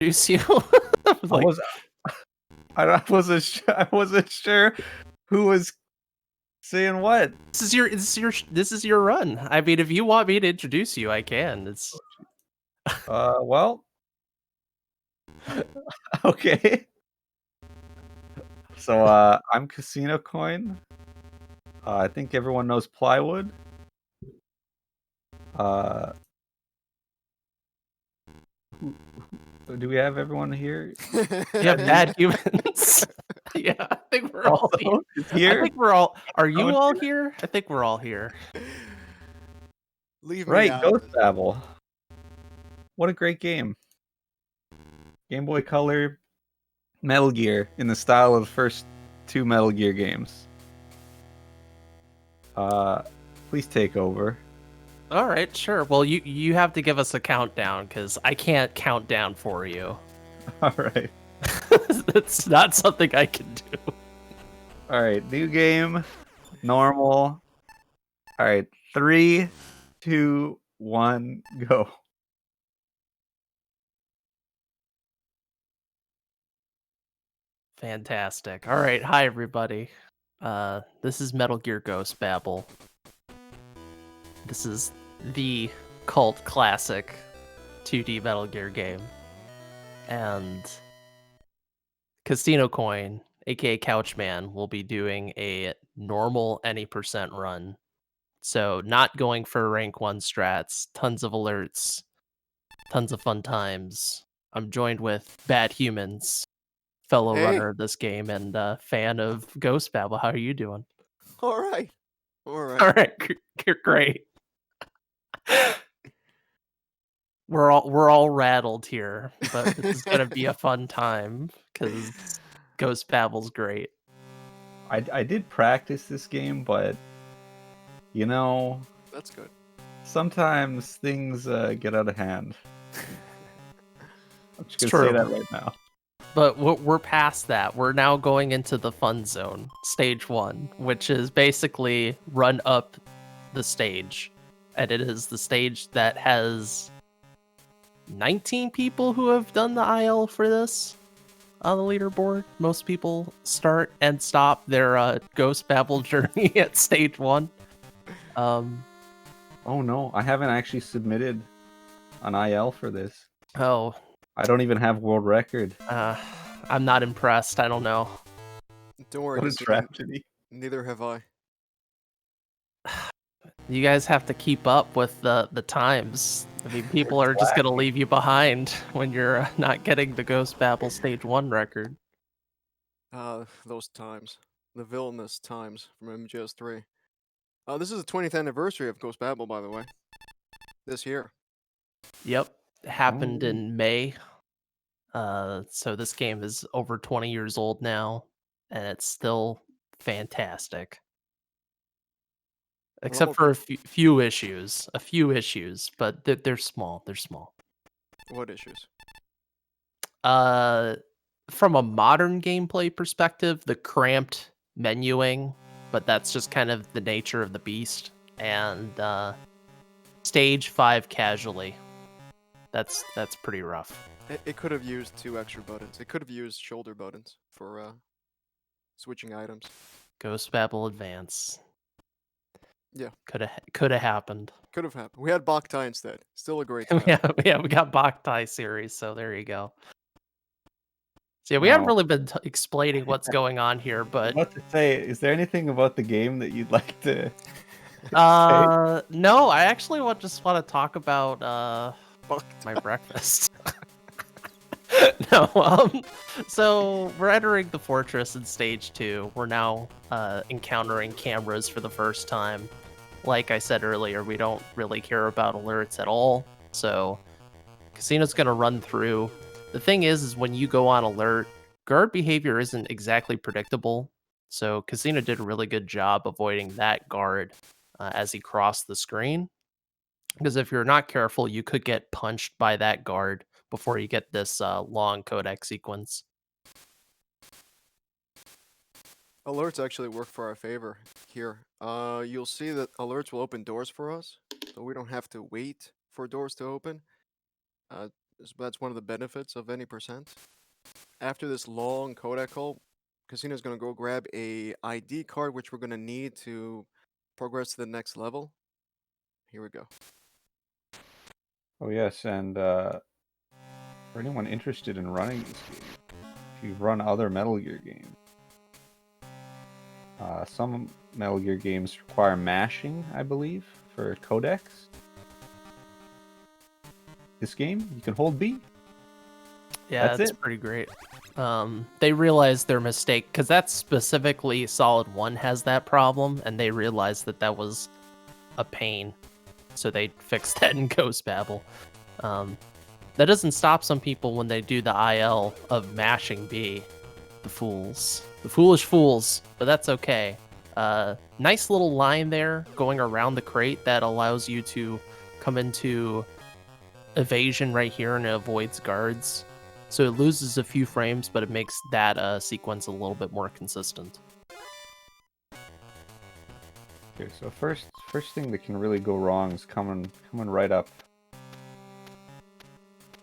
introduce you. Like, I wasn't sure who was saying what. this is your run. I mean, if you want me to introduce you, I can. It's Well, okay. So, I'm casinocoin. I think everyone knows plywood. Uh, do we have everyone here? you have bad humans. Yeah, I think we're all here. Also, is here? I think we're all. Are you Everyone all here? I think we're all here. Leave me Right, out. Ghost Babel. What a great game. Game Boy Color, Metal Gear, in the style of the first two Metal Gear games. Please take over. All right, sure. Well, you have to give us a countdown because I can't count down for you. All right. It's not something I can do. All right, new game, normal. All right, 3, 2, 1, go. Fantastic. All right, hi everybody. This is Metal Gear Ghost Babel. This is the cult classic 2D Metal Gear game. And casinocoin, aka Couchman, will be doing a normal any percent run. So not going for rank 1 strats, tons of alerts, tons of fun times. I'm joined with Bad Humans, fellow Hey. runner of this game and fan of Ghost Babel. How are you doing? All right. All right, great. We're all rattled here, but this is gonna be a fun time because Ghost Babel's great. I did practice this game, but you know, That's good. sometimes things get out of hand. I'm just It's gonna say true. that right now. But we're past that. We're now going into the fun zone, stage 1, which is basically run up the stage. And it is the stage that has 19 people who have done the IL for this on the leaderboard. Most people start and stop their Ghost Babel journey at stage 1. Oh no, I haven't actually submitted an IL for this. Oh, I don't even have world record. I'm not impressed. I don't know. Don't worry, What a Casino, tragedy. neither have I. You guys have to keep up with the times. I mean, people are just gonna leave you behind when you're not getting the Ghost Babel stage 1 record. Those times. The villainous times from MGS3. This is the 20th anniversary of Ghost Babel, by the way. This year. Yep, it happened Oh. in May. So this game is over 20 years old now, and it's still fantastic. Except for a few issues, but they're small. They're small. What issues? From a modern gameplay perspective, the cramped menuing, but that's just kind of the nature of the beast. And stage 5 casually. That's pretty rough. It could have used 2 extra buttons. It could have used shoulder buttons for switching items. Ghost Babel Advance. Yeah. Could have happened. Could have happened. We had Boktai instead. Still a great time. yeah, we got Boktai series, so there you go. So yeah, we haven't really been explaining what's going on here, but what to say? Is there anything about the game that you'd like to? no, I actually just want to talk about my breakfast. No, so we're entering the fortress in stage 2. We're now encountering cameras for the first time. Like I said earlier, we don't really care about alerts at all. So Casino's gonna run through. The thing is when you go on alert, guard behavior isn't exactly predictable. So Casino did a really good job avoiding that guard as he crossed the screen. Because if you're not careful, you could get punched by that guard before you get this long codec sequence. Alerts actually work for our favor here. You'll see that alerts will open doors for us, so we don't have to wait for doors to open. That's one of the benefits of any percent. After this long codec call, Casino's gonna go grab a ID card, which we're gonna need to progress to the next level. Here we go. Oh yes, and for anyone interested in running this game, if you've run other Metal Gear games, some Metal Gear games require mashing, I believe, for codecs. This game, you can hold B. Yeah, That's it's it. pretty great. They realized their mistake because that's specifically Solid 1 has that problem, and they realized that that was a pain. So they fixed that in Ghost Babel. That doesn't stop some people when they do the IL of mashing B. The fools. The foolish fools, but that's okay. Nice little line there going around the crate that allows you to come into evasion right here and it avoids guards. So it loses a few frames, but it makes that sequence a little bit more consistent. Okay, so first thing that can really go wrong is coming right up.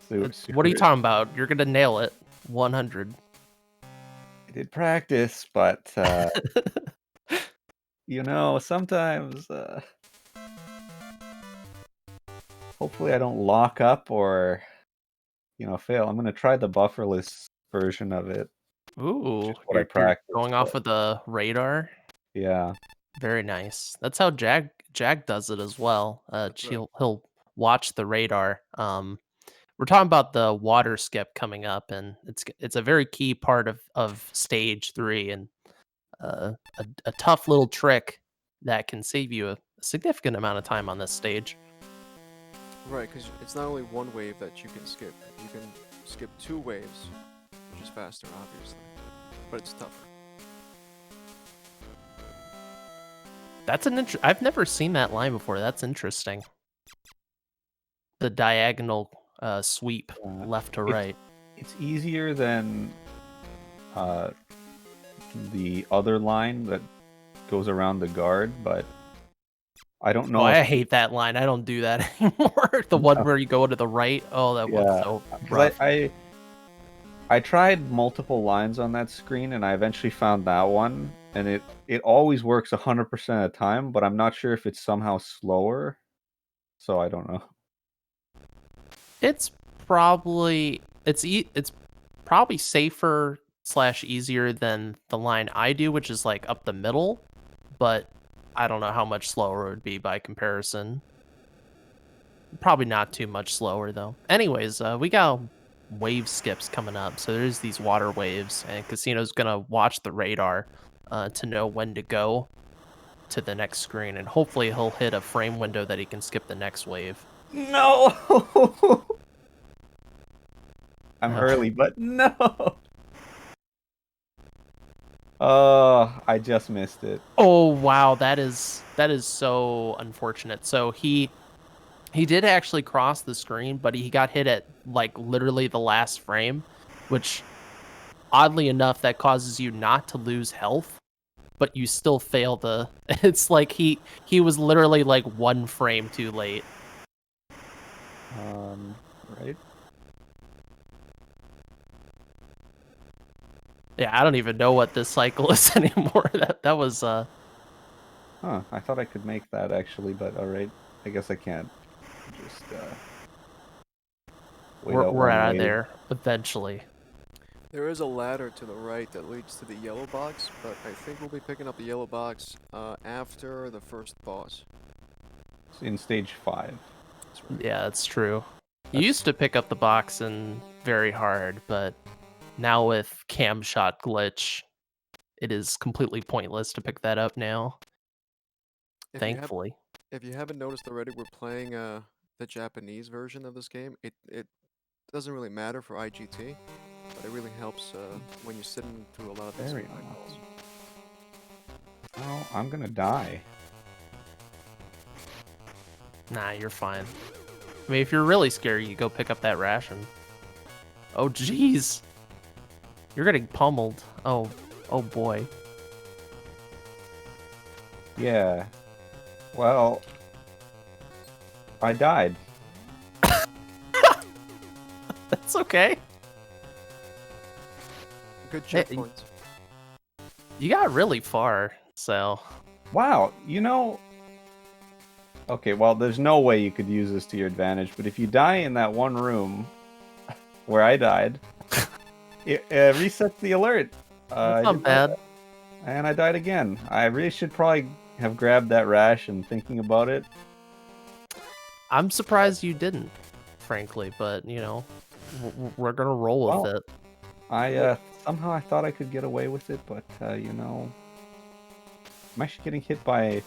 What are you talking about? You're gonna nail it. 100. I did practice, but you know, sometimes hopefully I don't lock up or fail. I'm gonna try the bufferless version of it. Ooh, Just what I you're practiced. going off of the radar. Yeah. Very nice. That's how Jag does it as well. That's right. He'll watch the radar. We're talking about the water skip coming up, and it's a very key part of stage 3, and a tough little trick that can save you a significant amount of time on this stage. Right, because it's not only one wave that you can skip. You can skip 2 waves, which is faster, obviously, but it's tougher. I've never seen that line before. That's interesting. The diagonal sweep left to right. It's easier than the other line that goes around the guard, but I don't know. Oh, I hate that line. I don't do that anymore. The one where you go to the right. Oh, that one's so rough. I tried multiple lines on that screen, and I eventually found that one, and it always works 100% of the time, but I'm not sure if it's somehow slower, so I don't know. It's probably it's probably safer / easier than the line I do, which is like up the middle, but I don't know how much slower it would be by comparison. Probably not too much slower though. Anyways, we got wave skips coming up, so there's these water waves, and Casino's gonna watch the radar to know when to go to the next screen, and hopefully he'll hit a frame window that he can skip the next wave. No! I'm early, but no! Oh, I just missed it. Oh wow, that is so unfortunate. So he did actually cross the screen, but he got hit at like literally the last frame, which oddly enough that causes you not to lose health, but you still fail the it's like he was literally like 1 frame too late. Right? Yeah, I don't even know what this cycle is anymore. That was Huh, I thought I could make that actually, but alright. I guess I can't. Just wait out we're one out of wave. there eventually. There is a ladder to the right that leads to the yellow box, but I think we'll be picking up the yellow box after the first boss. It's in stage 5. That's right. Yeah, that's true. You used to pick up the box in very hard, but now with cam shot glitch, it is completely pointless to pick that up now. Thankfully. If you haven't noticed already, we're playing the Japanese version of this game. It doesn't really matter for IGT, but it really helps when you're sitting through a lot of these Very night calls. Oh, I'm gonna die. Nah, you're fine. I mean, if you're really scared, you go pick up that ration. Oh, jeez. You're getting pummeled. Oh boy. Yeah. Well, I died. okay. Good Hey, checkpoint. you got really far, so Wow, you know. Okay, well, there's no way you could use this to your advantage, but if you die in that one room where I died, it resets the alert. that's I not didn't know bad. that, and I died again. I really should probably have grabbed that rash and thinking about it. I'm surprised you didn't, frankly, but we're gonna roll with Well, it. Somehow I thought I could get away with it, but you know, I'm actually getting hit by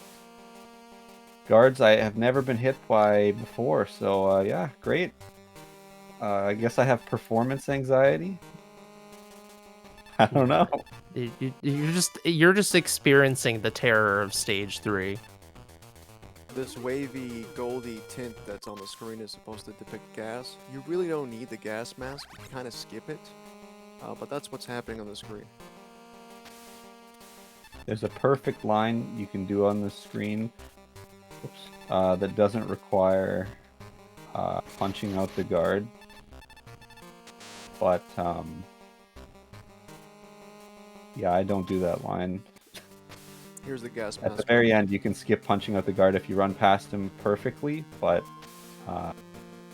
guards I have never been hit by before. So yeah, great. I guess I have performance anxiety. I don't know. You're just experiencing the terror of stage 3. This wavy, goldy tint that's on the screen is supposed to depict gas. You really don't need the gas mask. You kind of skip it. But that's what's happening on the screen. There's a perfect line you can do on the screen. Oops, that doesn't require punching out the guard. But yeah, I don't do that line. Here's the gas At mask. the very end, you can skip punching out the guard if you run past him perfectly, but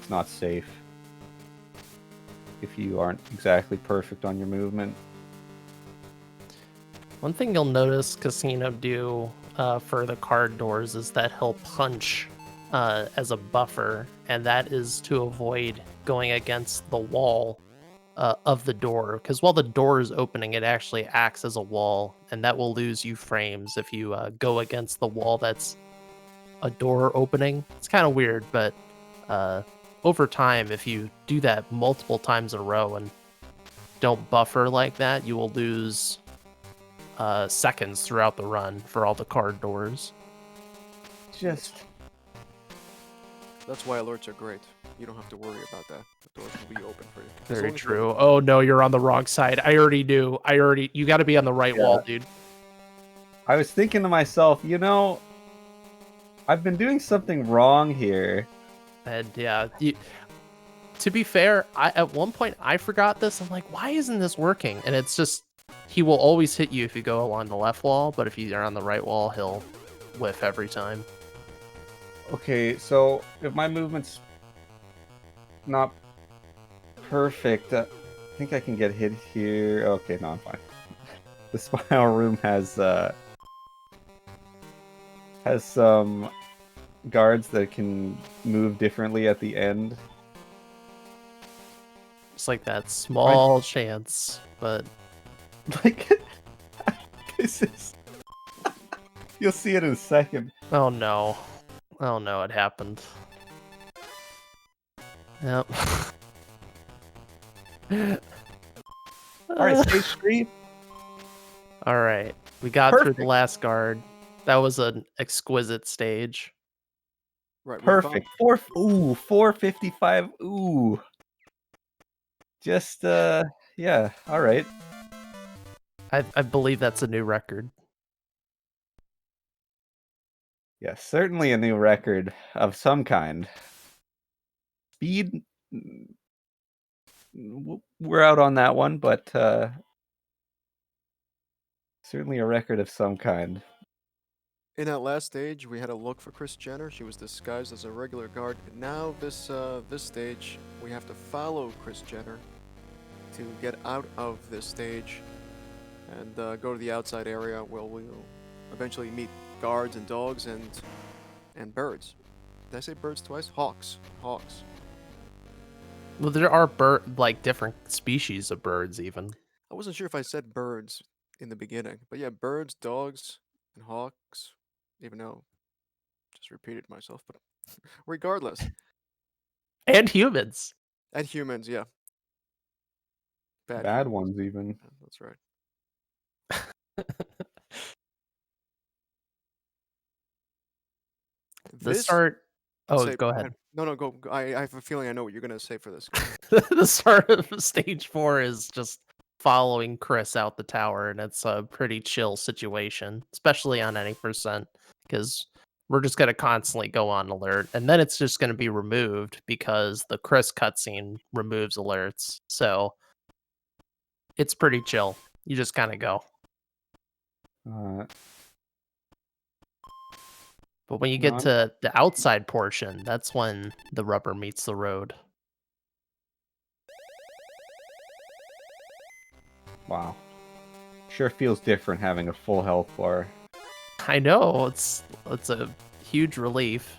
it's not safe if you aren't exactly perfect on your movement. One thing you'll notice Casino do for the card doors is that he'll punch as a buffer, and that is to avoid going against the wall of the door, because while the door is opening, it actually acts as a wall, and that will lose you frames if you go against the wall that's a door opening. It's kind of weird, but over time, if you do that multiple times in a row and don't buffer like that, you will lose seconds throughout the run for all the card doors. That's why alerts are great. You don't have to worry about that. The doors will be open for you. As Very long as you're- true. Oh no, you're on the wrong side. I already knew. You got to be on the right wall, dude. I was thinking to myself, you know, I've been doing something wrong here. And yeah, to be fair, at one point I forgot this. I'm like, why isn't this working? And it's just, he will always hit you if you go along the left wall, but if you're on the right wall, he'll whiff every time. Okay, so if my movement's not perfect, I think I can get hit here. Okay, no, I'm fine. The spinal room has some guards that can move differently at the end. It's like that small chance, but Like, this is... You'll see it in a second. oh no, it happened. Yep. Alright, stage 3. All right, we got through the Perfect. last guard. That was an exquisite stage. Right. Perfect. 455. Ooh. Just yeah, alright. I believe that's a new record. Yes, certainly a new record of some kind. Speed, we're out on that one, but certainly a record of some kind. In that last stage, we had a look for Kris Jenner. She was disguised as a regular guard. And now this stage, we have to follow Kris Jenner to get out of this stage and go to the outside area where we'll eventually meet guards and dogs and birds. Did I say birds twice? Hawks. Hawks. Well, there are different species of birds even. I wasn't sure if I said birds in the beginning, but yeah, birds, dogs, and hawks. Even though, just repeated myself, but regardless. And humans. And humans, yeah. Bad humans. ones even. Yeah, that's right. The start. Oh, say- go ahead. No, go. I have a feeling I know what you're gonna say for this. The start of stage 4 is just following Chris out the tower, and it's a pretty chill situation, especially on any percent, because we're just going to constantly go on alert, and then it's just going to be removed because the Chris cutscene removes alerts. So it's pretty chill. You just kind of go. But when you No, get to the outside portion, that's when the rubber meets the road. wow. Sure feels different having a full health bar. I know, it's a huge relief.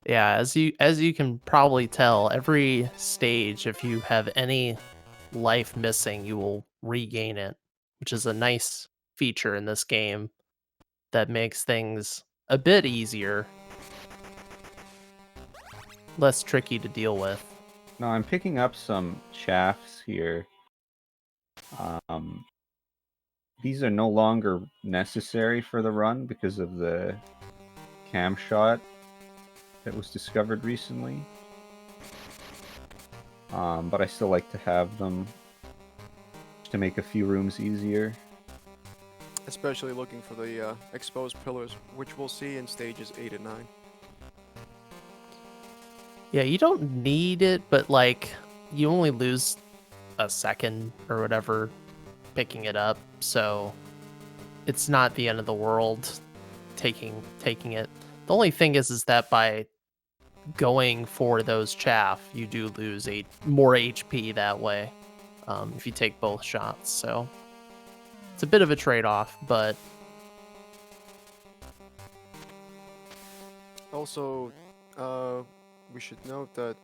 Yeah, as you can probably tell, every stage, if you have any life missing, you will regain it, which is a nice feature in this game that makes things a bit easier, less tricky to deal with. No, I'm picking up some chaffs here. Um, these are no longer necessary for the run because of the cam shot that was discovered recently. But I still like to have them to make a few rooms easier. Especially looking for the exposed pillars, which we'll see in stages 8 and 9. Yeah, you don't need it, but like you only lose a second or whatever picking it up, so it's not the end of the world taking it. The only thing is that by going for those chaff, you do lose more HP that way if you take both shots. So it's a bit of a trade-off, but Also, we should note that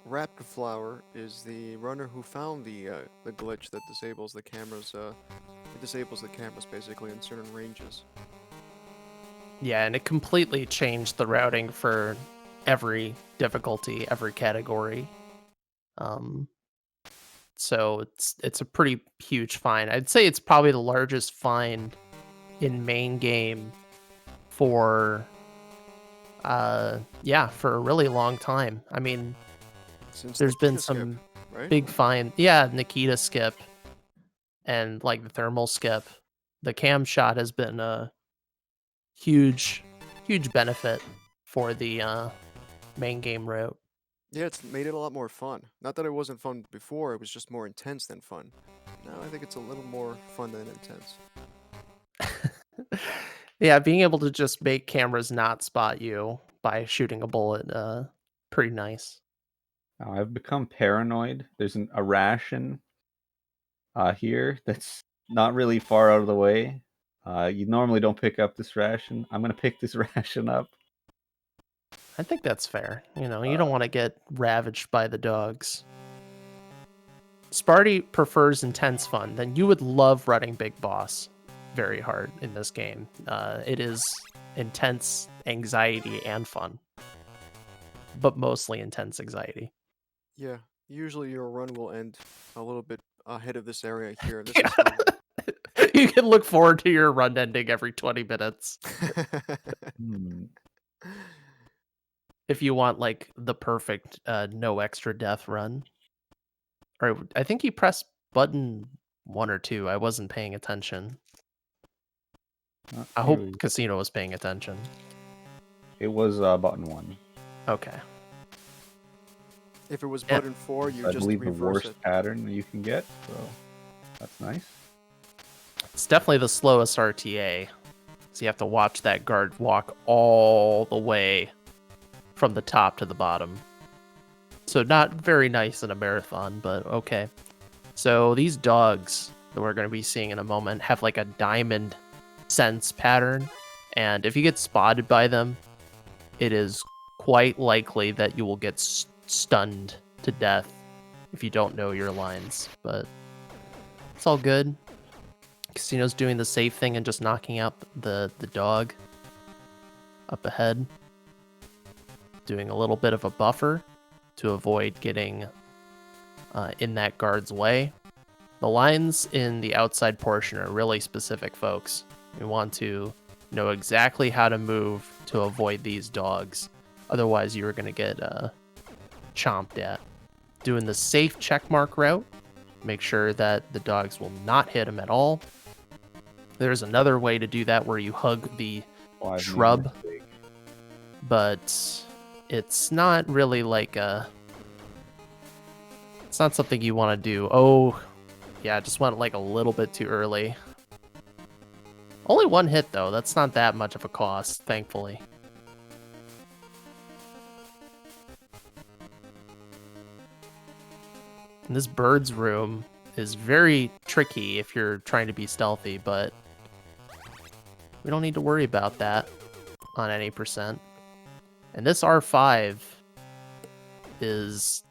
Raptor Flower is the runner who found the glitch that disables the cameras. It disables the cameras basically in certain ranges. yeah, and it completely changed the routing for every difficulty, every category. So it's a pretty huge find. I'd say it's probably the largest find in main game for for a really long time. I mean, Since there's been Nikita Skip, some right? big find. Yeah, Nikita Skip and like the thermal skip. The cam shot has been a huge benefit for the main game route. Yeah, it's made it a lot more fun. Not that it wasn't fun before, it was just more intense than fun. Now I think it's a little more fun than intense. Yeah, being able to just make cameras not spot you by shooting a bullet, pretty nice. Now, I've become paranoid. There's a ration here that's not really far out of the way. You normally don't pick up this ration. I'm gonna pick this ration up. I think that's fair. You don't want to get ravaged by the dogs. Sparty prefers intense fun, then you would love running Big Boss very hard in this game. It is intense anxiety and fun, but mostly intense anxiety. Yeah, usually your run will end a little bit ahead of this area here. This Yeah. is fun. You can look forward to your run ending every 20 minutes Hmm. if you want like the perfect no extra death run. Or I think you press button 1 or 2. I wasn't paying attention. I Here hope we- Casino was paying attention. It was button 1. Okay. If it was Yeah. button 4, you I just believe the reverse worst it. pattern you can get, so that's nice. It's definitely the slowest RTA. So you have to watch that guard walk all the way from the top to the bottom. So not very nice in a marathon, but okay. So these dogs that we're going to be seeing in a moment have like a diamond sense pattern. And if you get spotted by them, it is quite likely that you will get stunned to death if you don't know your lines. But it's all good. Casino's doing the safe thing and just knocking out the dog up ahead. Doing a little bit of a buffer to avoid getting in that guard's way. The lines in the outside portion are really specific, folks. You want to know exactly how to move to avoid these dogs. Otherwise, you're going to get chomped at. Doing the safe checkmark route. Make sure that the dogs will not hit him at all. There's another way to do that where you hug the Well, I've made a shrub, mistake. but it's not really like a... It's not something you want to do. Oh, yeah, I just went like a little bit too early. Only one hit, though. That's not that much of a cost, thankfully. And this bird's room is very tricky if you're trying to be stealthy, but we don't need to worry about that on any percent. And this R5 is...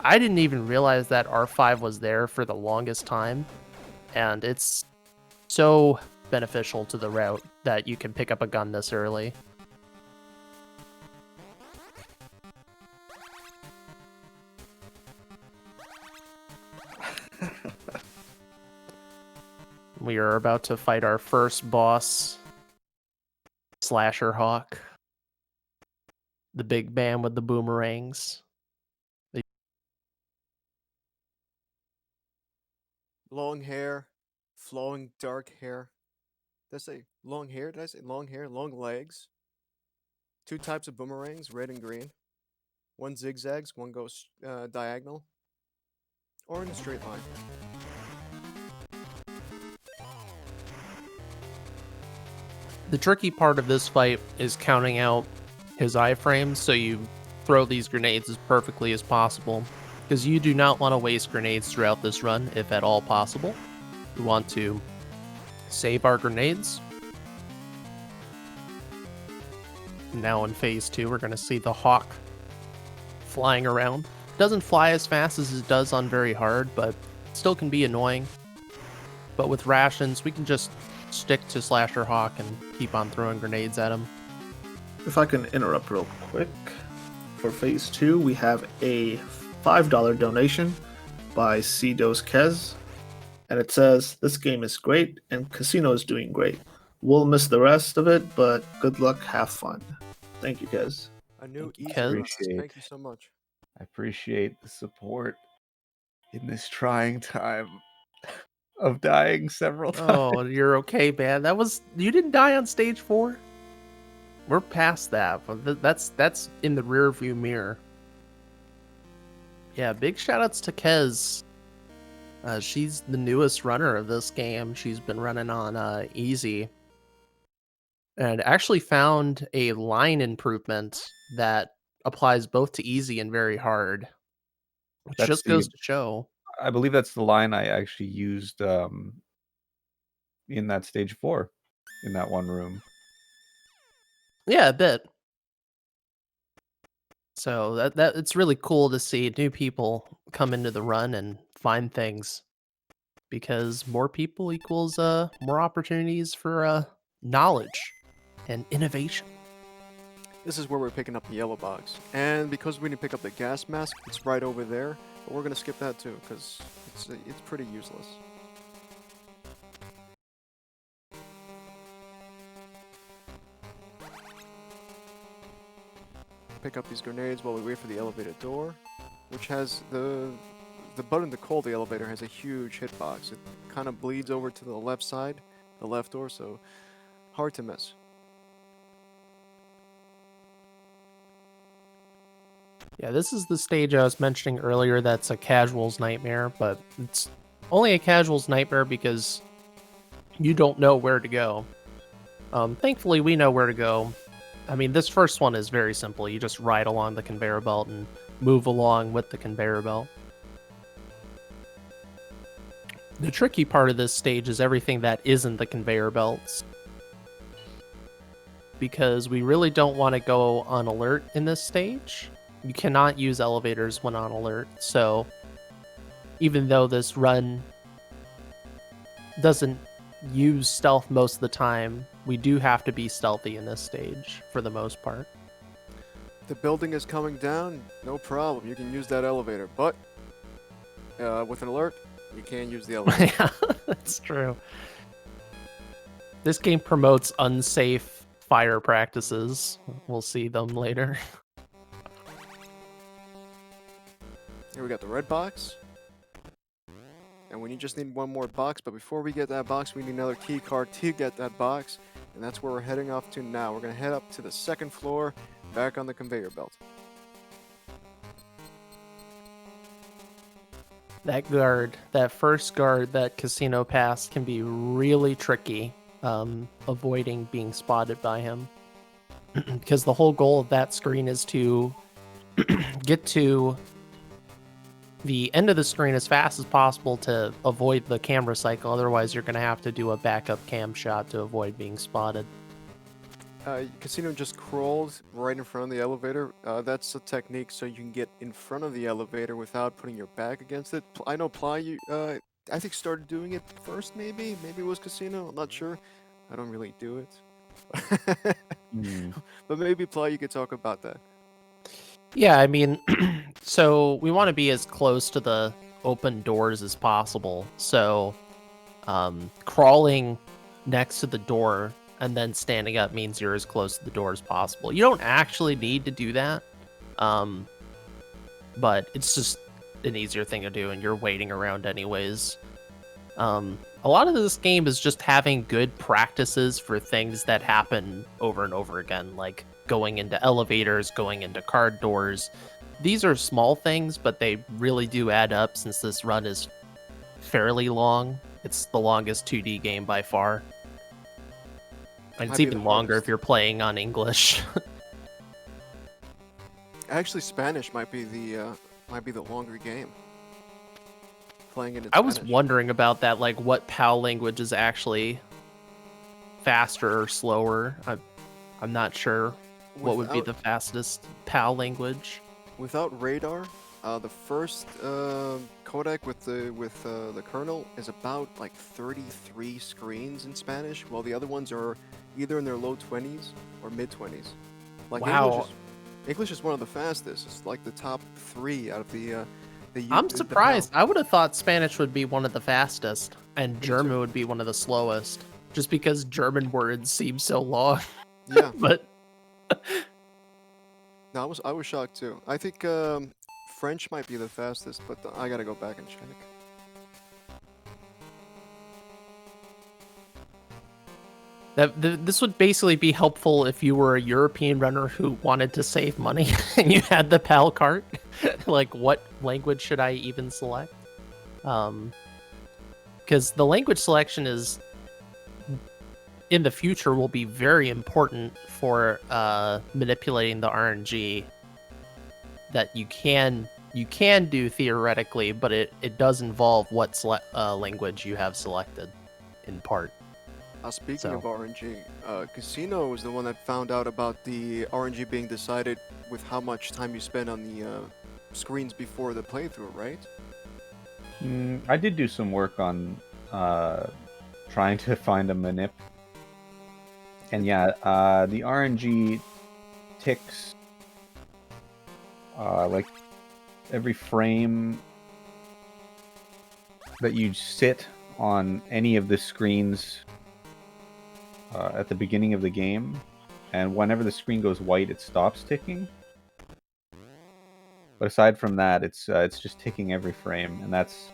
I didn't even realize that R5 was there for the longest time, and it's so beneficial to the route that you can pick up a gun this early. We are about to fight our first boss, Slasher Hawk, the big man with the boomerangs. Long hair, flowing dark hair. Did I say long hair? Did I say long hair? Long legs. 2 types of boomerangs, red and green. One zigzags, one goes diagonal. Or in a straight line. The tricky part of this fight is counting out his iframes, so you throw these grenades as perfectly as possible, because you do not want to waste grenades throughout this run, if at all possible. We want to save our grenades. Now in phase 2, we're going to see the Hawk flying around. It doesn't fly as fast as it does on very hard, but still can be annoying. But with rations, we can just stick to Slasher Hawk and keep on throwing grenades at him. If I can interrupt real quick, for phase 2, we have a $5 donation by C-Dos Kez, and it says, "This game is great, and Casino is doing great. We'll miss the rest of it, but good luck, have fun." Thank you, Kez. A new Thank you, easy Kez. run. Appreciate. Thank you so much. I appreciate the support in this trying time of dying several times. Oh, you're okay, man. That was... You didn't die on stage 4? We're past that. That's in the rear view mirror. Yeah, big shoutouts to Kez. She's the newest runner of this game. She's been running on easy. And actually found a line improvement that applies both to easy and very hard. Which That's just the- goes to show. I believe that's the line I actually used in that stage 4, in that one room. Yeah, a bit. So that it's really cool to see new people come into the run and find things, because more people equals more opportunities for knowledge and innovation. This is where we're picking up the yellow box. And because we didn't pick up the gas mask, it's right over there. But we're going to skip that too, because it's pretty useless. Pick up these grenades while we wait for the elevator door, which has the button to call the elevator has a huge hitbox. It kind of bleeds over to the left side, the left door, so hard to miss. Yeah, this is the stage I was mentioning earlier that's a casual's nightmare, but it's only a casual's nightmare because you don't know where to go. Thankfully, we know where to go. I mean, this first one is very simple. You just ride along the conveyor belt and move along with the conveyor belt. The tricky part of this stage is everything that isn't the conveyor belts, because we really don't want to go on alert in this stage. You cannot use elevators when on alert, so even though this run doesn't use stealth most of the time, we do have to be stealthy in this stage for the most part. The building is coming down, no problem. You can use that elevator, but with an alert, you can't use the elevator. Yeah, that's true. This game promotes unsafe fire practices. We'll see them later. Here we got the red box. and we just need one more box. But before we get that box, we need another key card to get that box, and that's where we're heading off to now. We're gonna head up to the second floor, back on the conveyor belt. That guard, that first guard that Casino passed can be really tricky, avoiding being spotted by him. Because the whole goal of that screen is to get to the end of the screen as fast as possible to avoid the camera cycle. Otherwise, you're going to have to do a backup cam shot to avoid being spotted. Casino just crawled right in front of the elevator. That's a technique so you can get in front of the elevator without putting your back against it. I know Ply, I think started doing it first, maybe. Maybe it was Casino. I'm not sure. I don't really do it. But maybe Ply, you could talk about that. Yeah, I mean, so we want to be as close to the open doors as possible. So crawling next to the door and then standing up means you're as close to the door as possible. You don't actually need to do that, but it's just an easier thing to do, and you're waiting around anyways. A lot of this game is just having good practices for things that happen over and over again, like going into elevators, going into card doors. These are small things, but they really do add up since this run is fairly long. It's the longest 2D game by far. And it's Might be the even longer hardest. if you're playing on English. Actually, Spanish might be the longer game. Playing it in I was Spanish. wondering about that, like what PAL language is actually faster or slower. I'm not sure what would be the fastest PAL language. Without radar, the first codec with the kernel is about like 33 screens in Spanish, while the other ones are either in their low 20s or mid 20s. Like Wow. English is one of the fastest. It's like the top 3 out of the I'm the surprised. PAL. I would have thought Spanish would be one of the fastest, and too. German would be one of the slowest, just because German words seem so long. Yeah, But no, I was shocked too. I think French might be the fastest, but I gotta go back and check. this would basically be helpful if you were a European runner who wanted to save money and you had the PAL cart. Like, what language should I even select? Because the language selection is, in the future, will be very important for manipulating the RNG. That you can do theoretically, but it does involve what language you have selected, in part. Speaking of RNG, Casino was the one that found out about the RNG being decided with how much time you spend on the screens before the playthrough, right? I did do some work on trying to find a manip. And yeah, the RNG ticks like every frame that you sit on any of the screens at the beginning of the game, and whenever the screen goes white, it stops ticking. But aside from that, it's just ticking every frame, and that's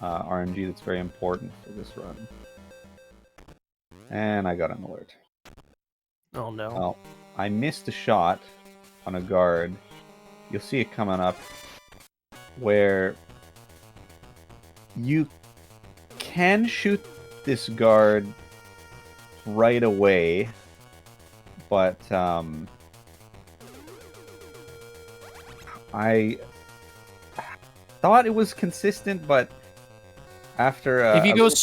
RNG that's very important for this run. And I got an alert. Oh no. Well, I missed a shot on a guard. You'll see it coming up where you can shoot this guard right away, but I thought it was consistent, but after if you a go little bit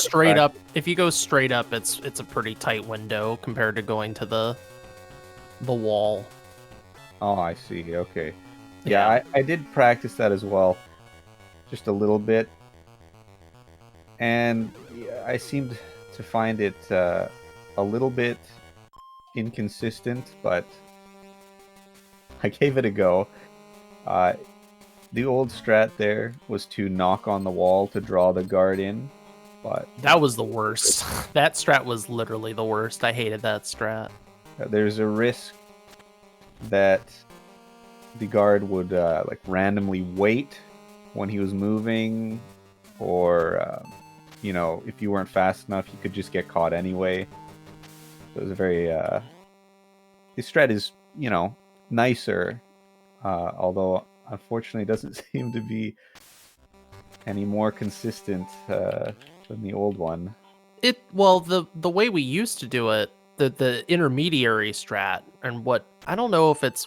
of straight up, it's a pretty tight window compared to going to the wall. Oh, I see. Okay. Yeah, I did practice that as well, just a little bit, and I seemed to find it a little bit inconsistent, but I gave it a go. The old strat there was to knock on the wall to draw the guard in, but That was the worst. That strat was literally the worst. I hated that strat. there's a risk that the guard would like randomly wait when he was moving or if you weren't fast enough, you could just get caught anyway. So it was a very his strat is nicer, although unfortunately it doesn't seem to be any more consistent than the old one. Well, the way we used to do it, the intermediary strat, and what I don't know if it's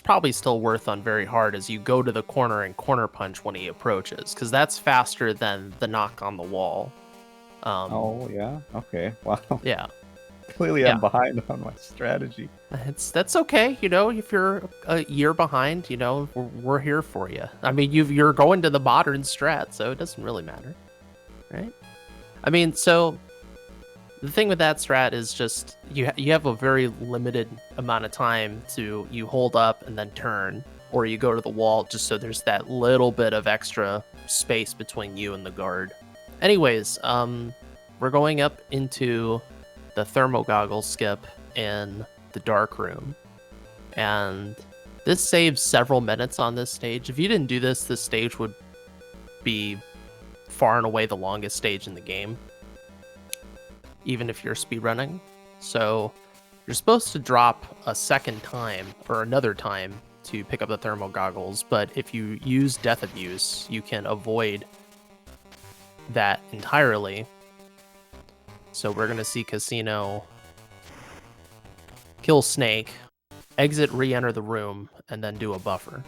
probably still worth on very hard, is you go to the corner and corner punch when he approaches, because that's faster than the knock on the wall. Oh yeah, okay, wow. Yeah. Clearly, Yeah. I'm behind on my strategy. That's okay, if you're a year behind, we're here for you. I mean, you're going to the modern strat, so it doesn't really matter, right? I mean, so the thing with that strat is just you have a very limited amount of time to you hold up and then turn, or you go to the wall, just so there's that little bit of extra space between you and the guard. Anyways, we're going up into the thermo goggle skip in the dark room, and this saves several minutes on this stage. If you didn't do this stage would be far and away the longest stage in the game, even if you're speedrunning. So you're supposed to drop a second time or another time to pick up the thermal goggles, but if you use Death Abuse, you can avoid that entirely. So we're going to see Casino kill Snake, exit, re-enter the room, and then do a buffer.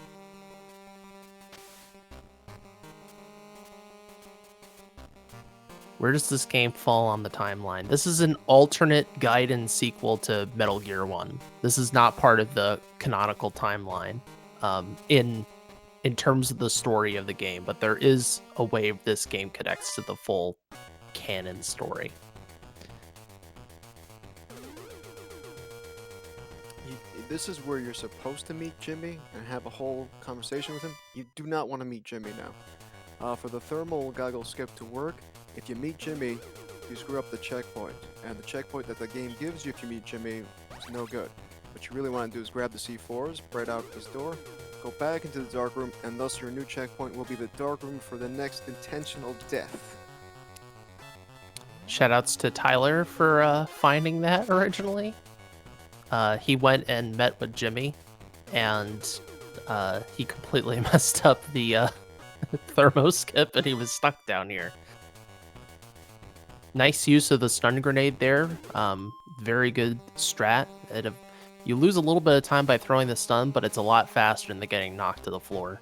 Where does this game fall on the timeline? This is an alternate Gaiden sequel to Metal Gear 1. This is not part of the canonical timeline in terms of the story of the game, but there is a way this game connects to the full canon story. This is where you're supposed to meet Jimmy and have a whole conversation with him. You do not want to meet Jimmy now. For the thermal goggle skip to work, if you meet Jimmy, you screw up the checkpoint. And the checkpoint that the game gives you if you meet Jimmy is no good. What you really want to do is grab the C4s, spread out this door, go back into the dark room, and thus your new checkpoint will be the dark room for the next intentional death. Shoutouts to Tyler for finding that originally. He went and met with Jimmy, and he completely messed up the thermo skip, and he was stuck down here. Nice use of the stun grenade there. Very good strat. You lose a little bit of time by throwing the stun, but it's a lot faster than getting knocked to the floor.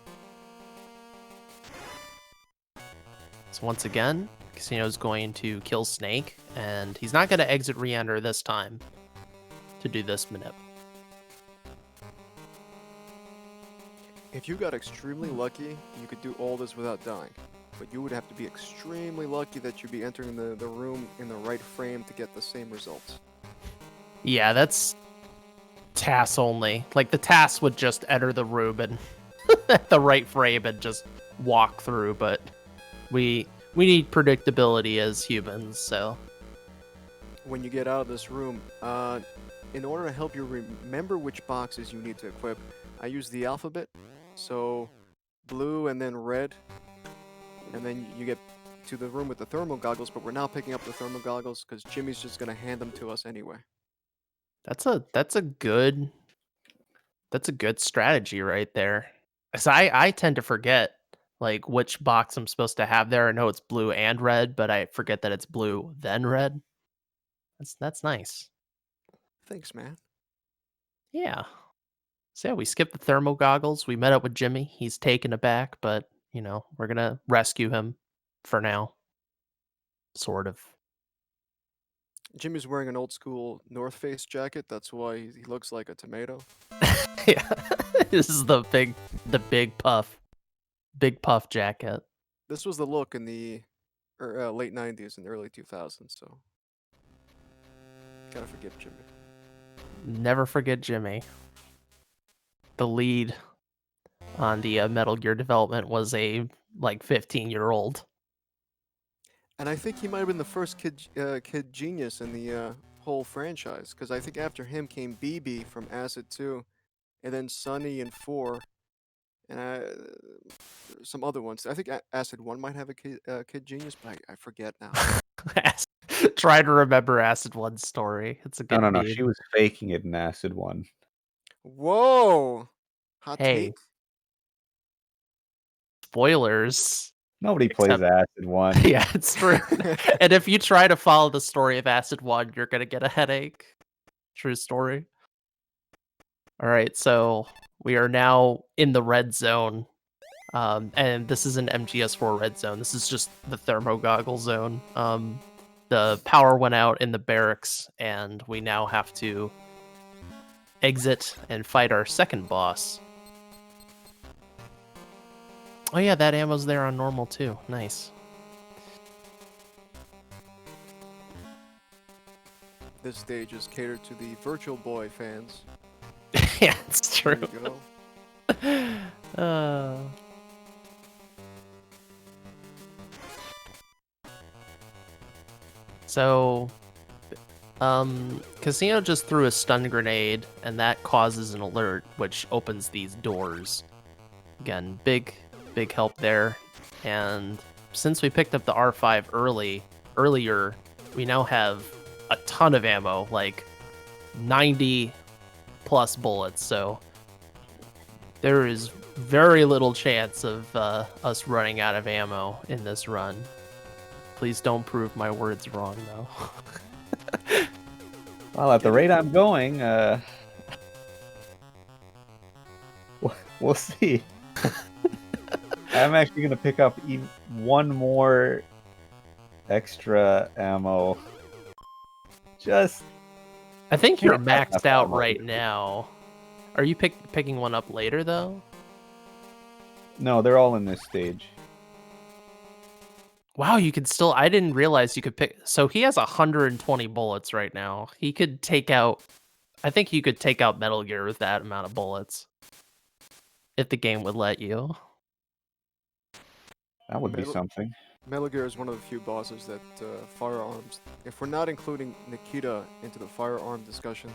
So once again, Casino's going to kill Snake, and he's not going to exit re-enter this time to do this manip. If you got extremely lucky, you could do all this without dying. But you would have to be extremely lucky that you'd be entering the room in the right frame to get the same results. Yeah, that's TAS only. Like, the TAS would just enter the room and at the right frame and just walk through, but we need predictability as humans, so. When you get out of this room, in order to help you remember which boxes you need to equip, I use the alphabet. So blue and then red, and then you get to the room with the thermal goggles, but we're now picking up the thermal goggles because Jimmy's just going to hand them to us anyway. That's a good strategy right there. Cause I tend to forget like which box I'm supposed to have there. I know it's blue and red, but I forget that it's blue then red. That's nice. Thanks, man. Yeah. So yeah, we skipped the thermal goggles. We met up with Jimmy. He's taken aback, but we're gonna rescue him for now. Sort of. Jimmy's wearing an old school North Face jacket. That's why he looks like a tomato. Yeah. This is the big puff jacket. This was the look in the late 90s and early 2000s, so gotta forgive Jimmy. Never forget Jimmy. The lead on the Metal Gear development was a 15-year-old. And I think he might have been the first kid genius in the whole franchise, because I think after him came BB from Acid 2, and then Sonny in 4, and some other ones. I think Acid 1 might have a Kid Genius, but I forget now. Try to remember Acid One's story. It's a good No. meme. She was faking it in Acid 1. Whoa! Hot Hey. take? Spoilers. Nobody plays Acid 1. Yeah, it's true. And if you try to follow the story of Acid 1, you're going to get a headache. True story. All right, so we are now in the red zone. And this is an MGS4 red zone. This is just the thermo goggle zone. The power went out in the barracks, and we now have to exit and fight our second boss. Oh yeah, that ammo's there on normal too. Nice. This stage is catered to the Virtual Boy fans. Yeah, it's There true. you go. So, Casino just threw a stun grenade, and that causes an alert, which opens these doors. Again, big help there. And since we picked up the R5 earlier, we now have a ton of ammo, like 90 plus bullets. So there is very little chance of us running out of ammo in this run. Please don't prove my words wrong, though. Well, at the rate I'm going, we'll see. I'm actually going to pick up one more extra ammo. I think you're Not enough maxed out ammo right here. now. Are you picking one up later, though? No, they're all in this stage. Wow, you could still... I didn't realize you could pick... So he has 120 bullets right now. He could take out... I think you could take out Metal Gear with that amount of bullets. If the game would let you. That would be something. Metal Gear is one of the few bosses that firearms... If we're not including Nikita into the firearm discussion,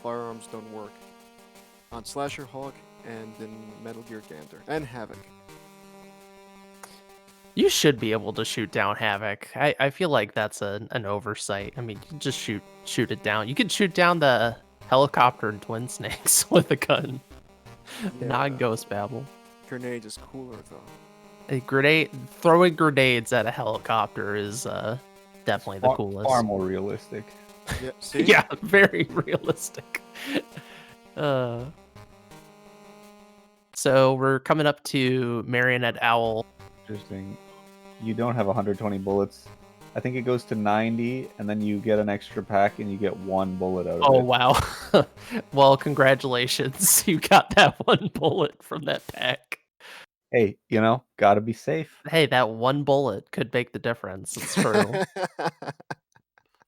firearms don't work. On Slasher Hawk and in Metal Gear Gander. And Havoc. You should be able to shoot down Havoc. I feel like that's an oversight. I mean, you just shoot it down. You could shoot down the helicopter and Twin Snakes with a gun. Yeah. Not Ghost Babel. Grenade is cooler, though. Throwing grenades at a helicopter is definitely the coolest. Far more realistic. Yeah, see? Yeah, very realistic. So we're coming up to Marionette Owl. Interesting. You don't have 120 bullets. I think it goes to 90, and then you get an extra pack, and you get one bullet out of it. Oh, wow. Well, congratulations. You got that one bullet from that pack. Hey, gotta be safe. Hey, that one bullet could make the difference. It's true.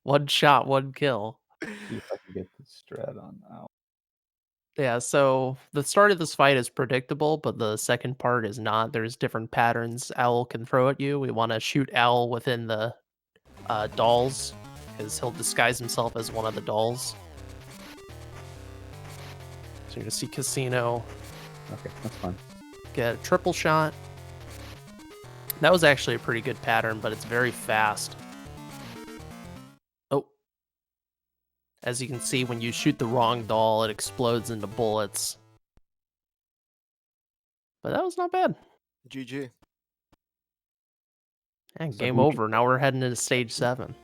One shot, one kill. See if I can get the strat on now. Yeah, so the start of this fight is predictable, but the second part is not. There's different patterns Owl can throw at you. We want to shoot Owl within the dolls, because he'll disguise himself as one of the dolls. So you're going to see Casino Okay, that's fine. get a triple shot. That was actually a pretty good pattern, but it's very fast. Oh. As you can see, when you shoot the wrong doll, it explodes into bullets. But that was not bad. GG. And So game who over. Now we're heading into stage 7.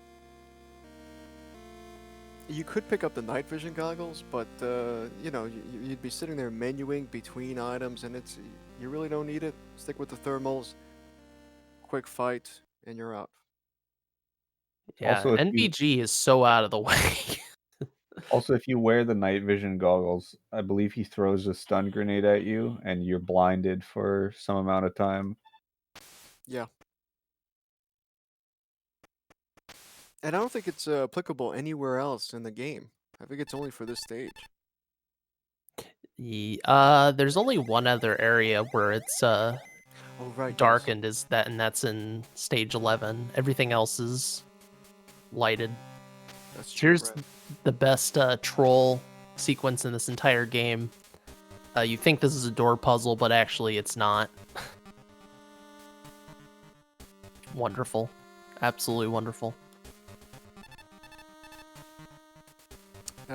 You could pick up the night vision goggles, but you'd be sitting there menuing between items, and you really don't need it. Stick with the thermals. Quick fight, and you're out. Yeah, Also, if you- NVG is so out of the way. Also, if you wear the night vision goggles, I believe he throws a stun grenade at you, and you're blinded for some amount of time. Yeah. And I don't think it's applicable anywhere else in the game. I think it's only for this stage. There's only one other area where it's Oh, right. yes. darkened, and that's in stage 11. Everything else is lighted. That's true. Here's right. the best troll sequence in this entire game. You think this is a door puzzle, but actually it's not. wonderful. Absolutely wonderful.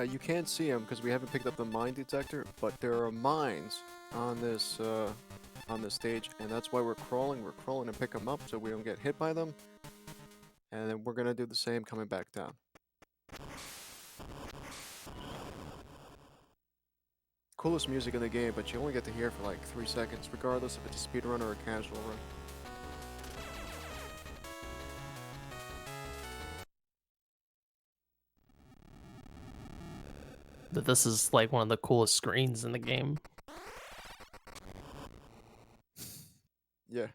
You can't see them because we haven't picked up the mine detector, but there are mines on this stage, and that's why we're crawling. We're crawling to pick them up so we don't get hit by them, and then we're gonna do the same coming back down. Coolest music in the game, but you only get to hear it for like 3 seconds, regardless if it's a speed run or a casual run. That this is like one of the coolest screens in the game. Yeah.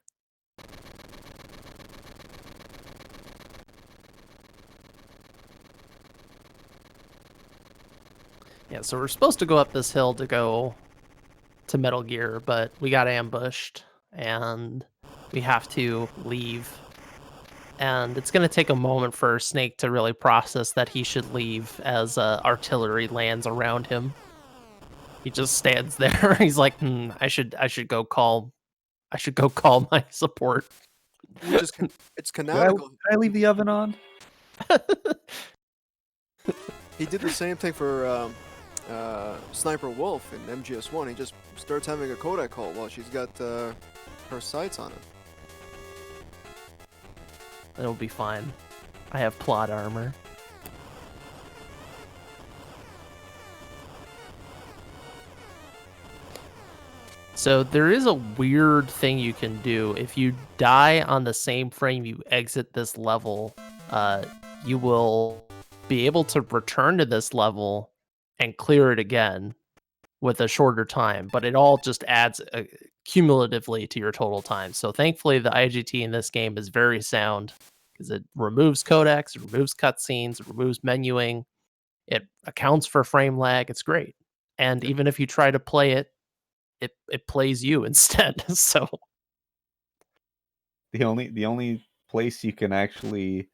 Yeah, so we're supposed to go up this hill to go to Metal Gear, but we got ambushed and we have to leave. And it's going to take a moment for Snake to really process that he should leave as artillery lands around him. He just stands there. He's like, I should go call my support. It's canonical. Did I leave the oven on? He did the same thing for Sniper Wolf in MGS1. He just starts having a Kodak call while she's got her sights on him. It'll be fine. I have plot armor. So there is a weird thing you can do. If you die on the same frame you exit this level, you will be able to return to this level and clear it again with a shorter time, but it all just adds cumulatively to your total time. So thankfully the IGT in this game is very sound because it removes codecs, it removes cutscenes, it removes menuing, it accounts for frame lag. It's great. And even if you try to play it, it plays you instead. So The only place you can actually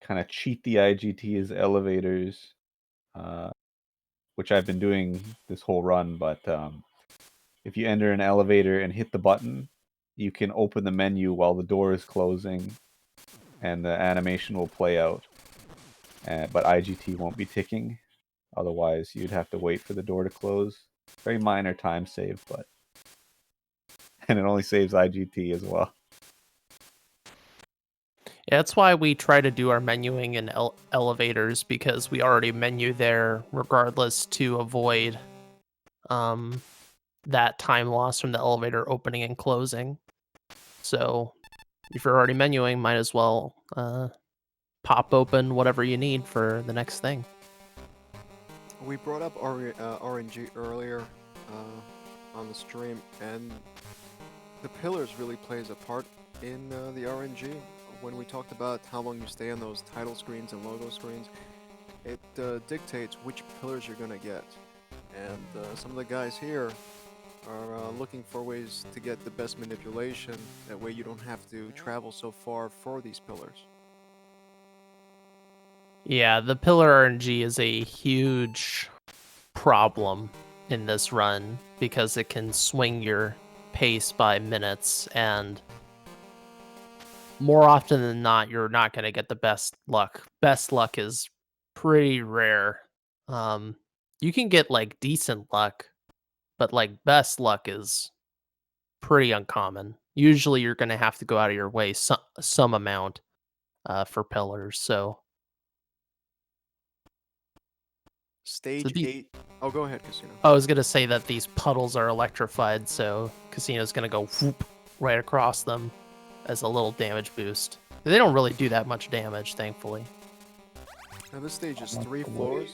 kind of cheat the IGT is elevators, which I've been doing this whole run. But if you enter an elevator and hit the button, you can open the menu while the door is closing, and the animation will play out. But IGT won't be ticking. Otherwise, you'd have to wait for the door to close. Very minor time save, but and it only saves IGT as well. yeah, that's why we try to do our menuing in elevators, because we already menu there regardless to avoid that time loss from the elevator opening and closing. So if you're already menuing, might as well pop open whatever you need for the next thing. We brought up RNG earlier on the stream, and the pillars really plays a part in the RNG. When we talked about how long you stay on those title screens and logo screens, it dictates which pillars you're going to get. And some of the guys here are looking for ways to get the best manipulation. That way you don't have to travel so far for these pillars. Yeah, the pillar RNG is a huge problem in this run because it can swing your pace by minutes, and more often than not, you're not going to get the best luck. Best luck is pretty rare. You can get like decent luck, but like best luck is pretty uncommon. Usually you're going to have to go out of your way some amount for pillars. So Stage 8. Oh, go ahead, Casino. I was going to say that these puddles are electrified, so Casino's going to go whoop right across them as a little damage boost. They don't really do that much damage, thankfully. Now this stage is 3 floors,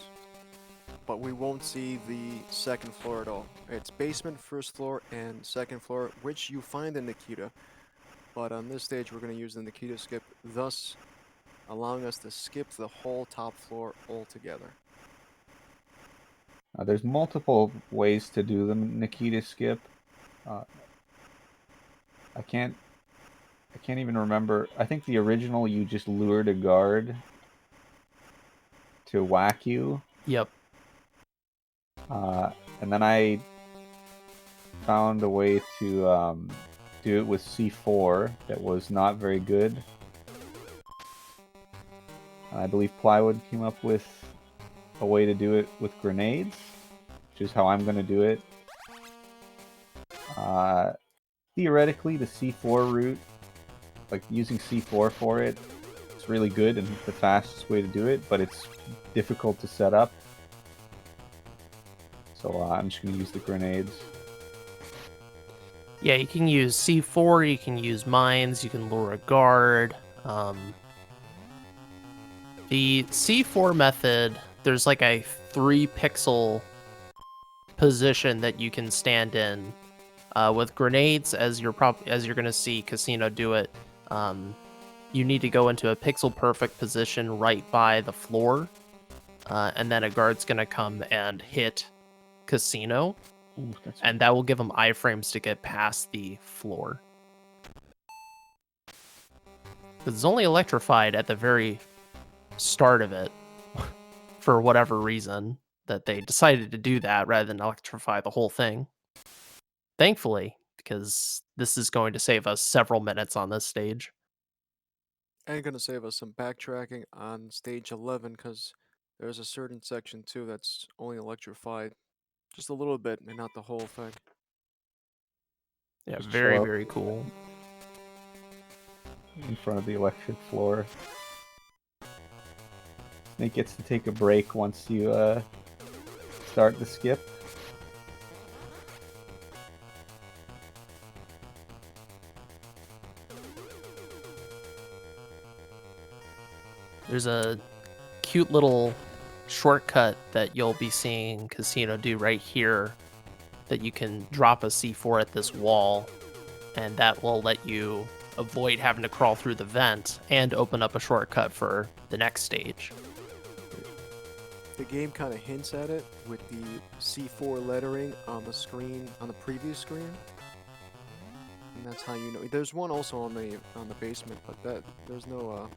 but we won't see the second floor at all. It's basement, first floor, and second floor, which you find in Nikita. But on this stage, we're going to use the Nikita Skip, thus allowing us to skip the whole top floor altogether. There's multiple ways to do the Nikita Skip. I can't even remember. I think the original, you just lured a guard to whack you. Yep. And then I found a way to do it with C4 that was not very good. I believe Plywood came up with a way to do it with grenades, which is how I'm going to do it. Theoretically, the C4 route, like using C4 for it, it's really good and the fastest way to do it, but it's difficult to set up. So I'm just going to use the grenades. Yeah, you can use C4, you can use mines, you can lure a guard. The C4 method, there's like a 3-pixel position that you can stand in. With grenades, as you're gonna see Casino do it, you need to go into a pixel perfect position right by the floor, and then a guard's gonna come and hit Casino, Ooh, and that will give him iframes to get past the floor. Because it's only electrified at the very start of it, for whatever reason, that they decided to do that rather than electrify the whole thing. Thankfully, because this is going to save us several minutes on this stage. And gonna save us some backtracking on stage 11 because there's a certain section too that's only electrified just a little bit and not the whole thing. Yeah, Just very, show up very cool. in front of the electric floor. It gets to take a break once you start the skip. There's a cute little shortcut that you'll be seeing Casino do right here, that you can drop a C4 at this wall, and that will let you avoid having to crawl through the vent and open up a shortcut for the next stage. The game kind of hints at it with the C4 lettering on the screen, on the previous screen. And that's how you know. There's one also on the basement, but there's no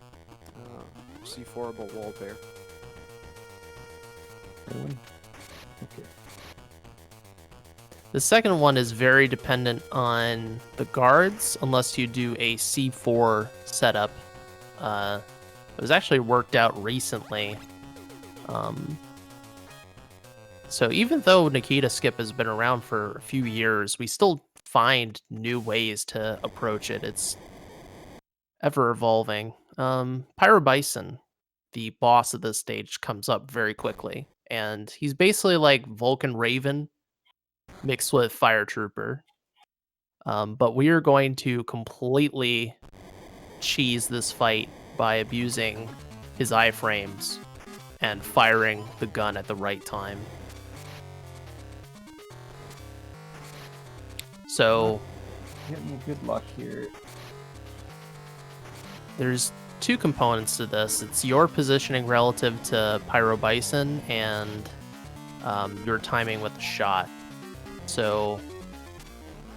C4able wall there. Really? Okay. The second one is very dependent on the guards, unless you do a C4 setup. It was actually worked out recently. So even though Nikita Skip has been around for a few years, we still find new ways to approach it. It's ever evolving. Pyro Bison, the boss of this stage, comes up very quickly, and he's basically like Vulcan Raven mixed with Fire Trooper. But we are going to completely cheese this fight by abusing his iframes and firing the gun at the right time. So Get me good luck here. there's two components to this. It's your positioning relative to Pyro Bison and your timing with the shot. So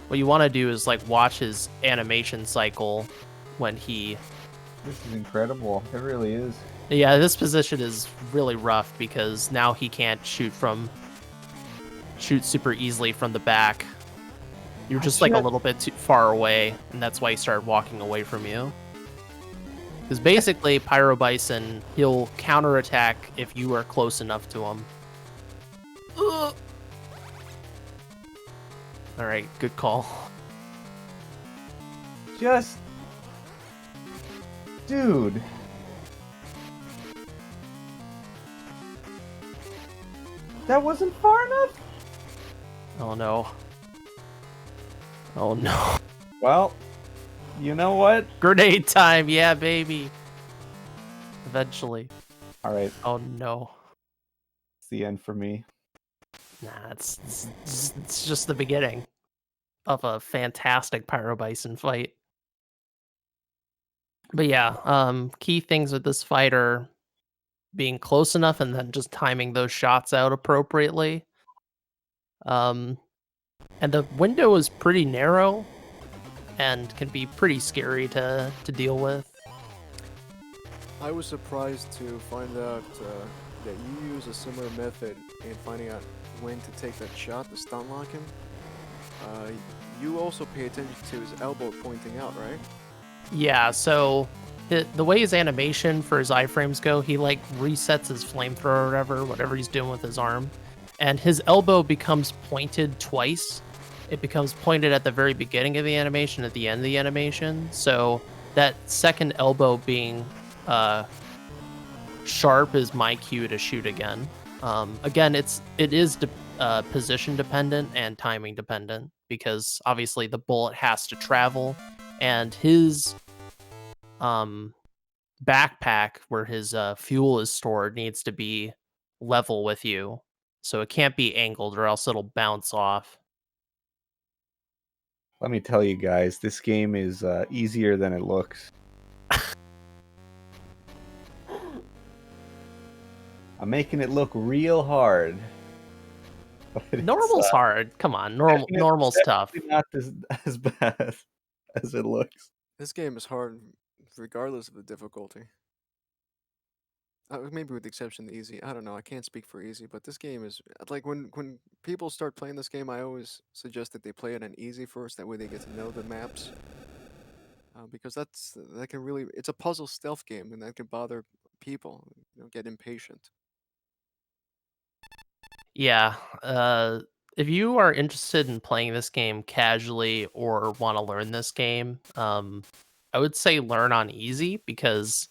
what you want to do is like watch his animation cycle when he... This is incredible. It really is. Yeah, this position is really rough because now he can't shoot super easily from the back. You're just like a little bit too far away, and that's why he started walking away from you. Because basically, Pyro Bison, he'll counterattack if you are close enough to him. Ugh. All right, good call. Just... Dude. That wasn't far enough? Oh no. Oh no. Well, you know what? Grenade time, yeah, baby. Eventually. Alright, Oh no. it's the end for me. Nah, it's just the beginning of a fantastic Pyro Bison fight. But yeah, key things with this fight are being close enough and then just timing those shots out appropriately. And the window is pretty narrow and can be pretty scary to deal with. I was surprised to find out that you use a similar method in finding out when to take that shot to stun lock him. you also pay attention to his elbow pointing out, right? Yeah, so the way his animation for his iframes go, he like resets his flamethrower or whatever he's doing with his arm, and his elbow becomes pointed twice. It becomes pointed at the very beginning of the animation, at the end of the animation. So that second elbow being sharp is my cue to shoot again. Again, it is position dependent and timing dependent because obviously the bullet has to travel, and his backpack where his fuel is stored needs to be level with you, so it can't be angled or else it'll bounce off. Let me tell you guys, this game is easier than it looks. I'm making it look real hard. But Normal's hard. Come on, normal's tough. Not as bad as it looks. This game is hard regardless of the difficulty. Maybe with the exception of easy. I don't know. I can't speak for easy, but this game is like when people start playing this game, I always suggest that they play it on easy first. That way they get to know the maps. Because that can really, it's a puzzle stealth game, and that can bother people. Get impatient. Yeah, if you are interested in playing this game casually or want to learn this game, I would say learn on easy because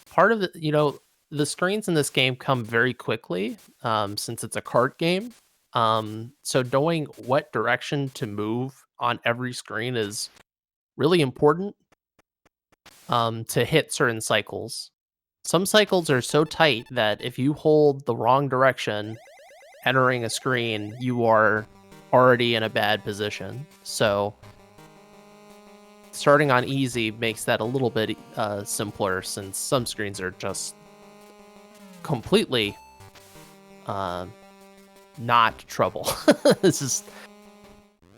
part of the screens in this game come very quickly, since it's a cart game. So knowing what direction to move on every screen is really important, to hit certain cycles. Some cycles are so tight that if you hold the wrong direction entering a screen, you are already in a bad position. So starting on easy makes that a little bit simpler, since some screens are just completely not trouble. This is,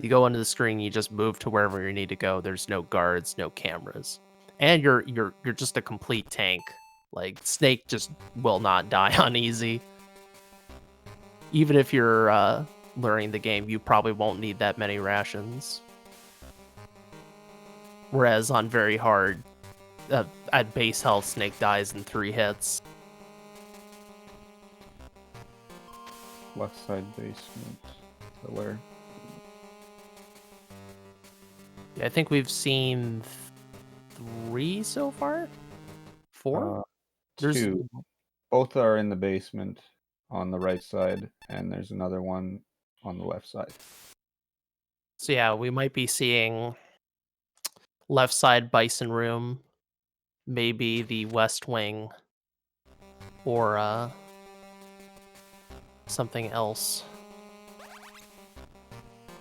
you go into the screen, you just move to wherever you need to go. There's no guards, no cameras, and you're just a complete tank. Like Snake just will not die on easy. Even if you're learning the game, you probably won't need that many rations. Whereas on very hard, at base health, Snake dies in 3 hits. Left side basement pillar. Yeah, I think we've seen 3 so far? 4? There's 2. Both are in the basement on the right side, and there's another one on the left side. So yeah, we might be seeing left side bison room, maybe the west wing, or something else.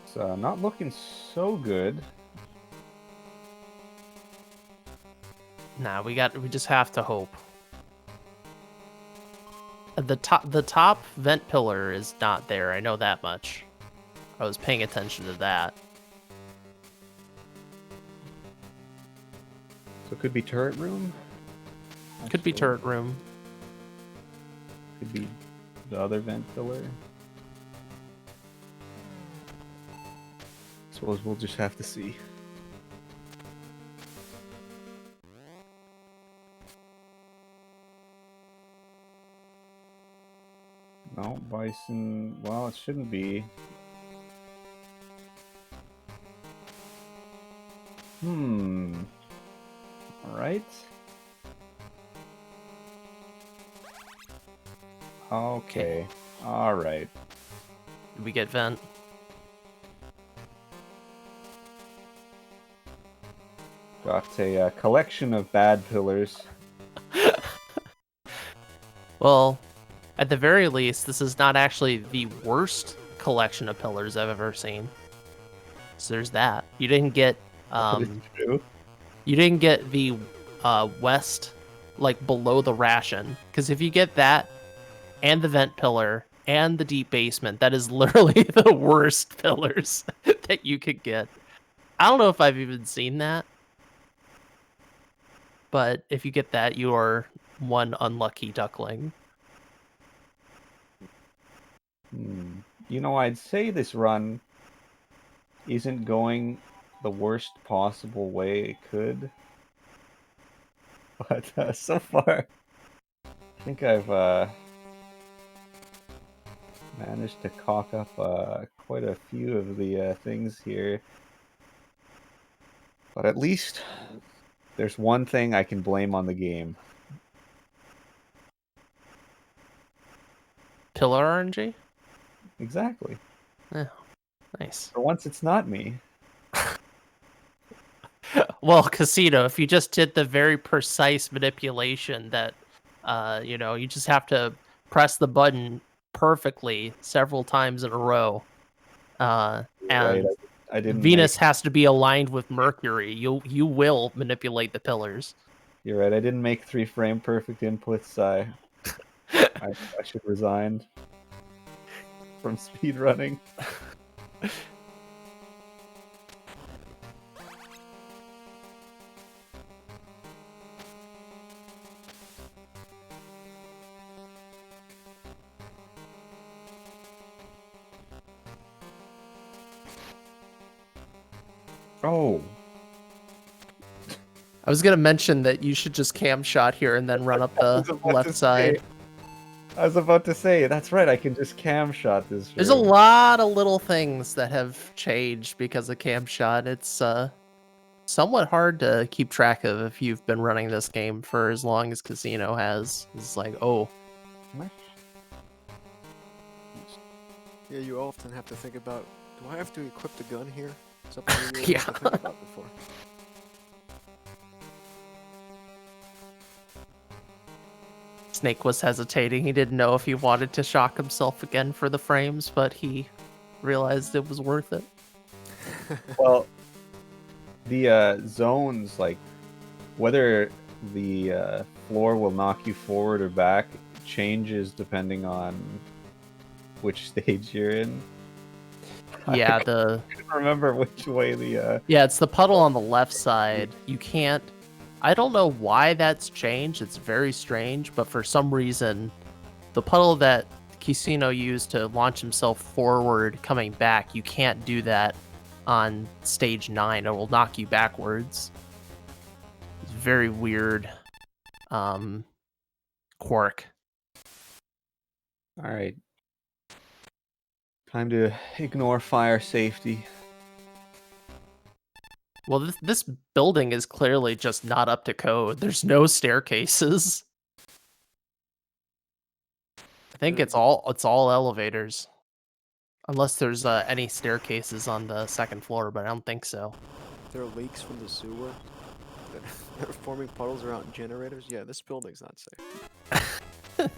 It's not looking so good. Nah, we just have to hope. The top vent pillar is not there. I know that much. I was paying attention to that. So it could be turret room. Could be Actually, turret room. Could be the other vent pillar. Suppose we'll just have to see. No, bison. Well, it shouldn't be. Alright. Okay. Alright. Did we get vent? Got a collection of bad pillars. Well, at the very least, this is not actually the worst collection of pillars I've ever seen. So there's that. You didn't get That is true. you didn't get the west, like below the ration, because if you get that and the vent pillar and the deep basement, that is literally the worst pillars that you could get. I don't know if I've even seen that, but if you get that, you are one unlucky duckling. You know, I'd say this run isn't going the worst possible way it could. But so far, I think I've managed to cock up quite a few of the things here. But at least there's one thing I can blame on the game. Pillar RNG? Exactly. Yeah, nice. For once, it's not me. Well, Casino, if you just did the very precise manipulation that, you just have to press the button perfectly several times in a row, Right. and I didn't Venus make. has to be aligned with Mercury. You will manipulate the pillars. You're right. I didn't make 3-frame perfect inputs. I should resign from speedrunning. Oh, I was gonna mention that you should just cam shot here and then run up the left side. I was about to say, that's right, I can just cam shot this There's a room. lot of little things that have changed because of cam shot. It's somewhat hard to keep track of if you've been running this game for as long as Casino has. It's like, oh, Yeah, you often have to think about, do I have to equip the gun here? Something you really have to Yeah. think about before. Snake was hesitating. He didn't know if he wanted to shock himself again for the frames, but he realized it was worth it. Well, the zones, like whether the floor will knock you forward or back, changes depending on which stage you're in. Yeah, I don't remember which way the yeah, it's the puddle on the left side. You can't. I don't know why that's changed. It's very strange, but for some reason, the puddle that Casino used to launch himself forward coming back, you can't do that on stage 9. It will knock you backwards. It's very weird quirk. All right. Time to ignore fire safety. Well, this building is clearly just not up to code. There's no staircases. I think it's all elevators. Unless there's any staircases on the second floor, but I don't think so. There are leaks from the sewer that are forming puddles around generators. Yeah, this building's not safe.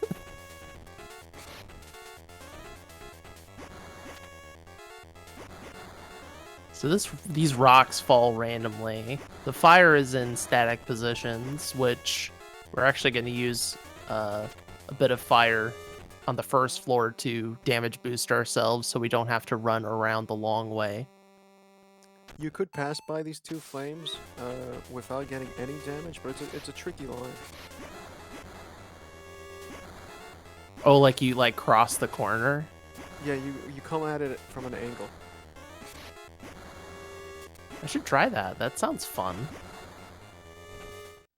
So these rocks fall randomly. The fire is in static positions, which we're actually going to use a bit of fire on the first floor to damage boost ourselves so we don't have to run around the long way. You could pass by these two flames without getting any damage, but it's a tricky line. Oh, like you cross the corner? Yeah, you come at it from an angle. I should try that. That sounds fun.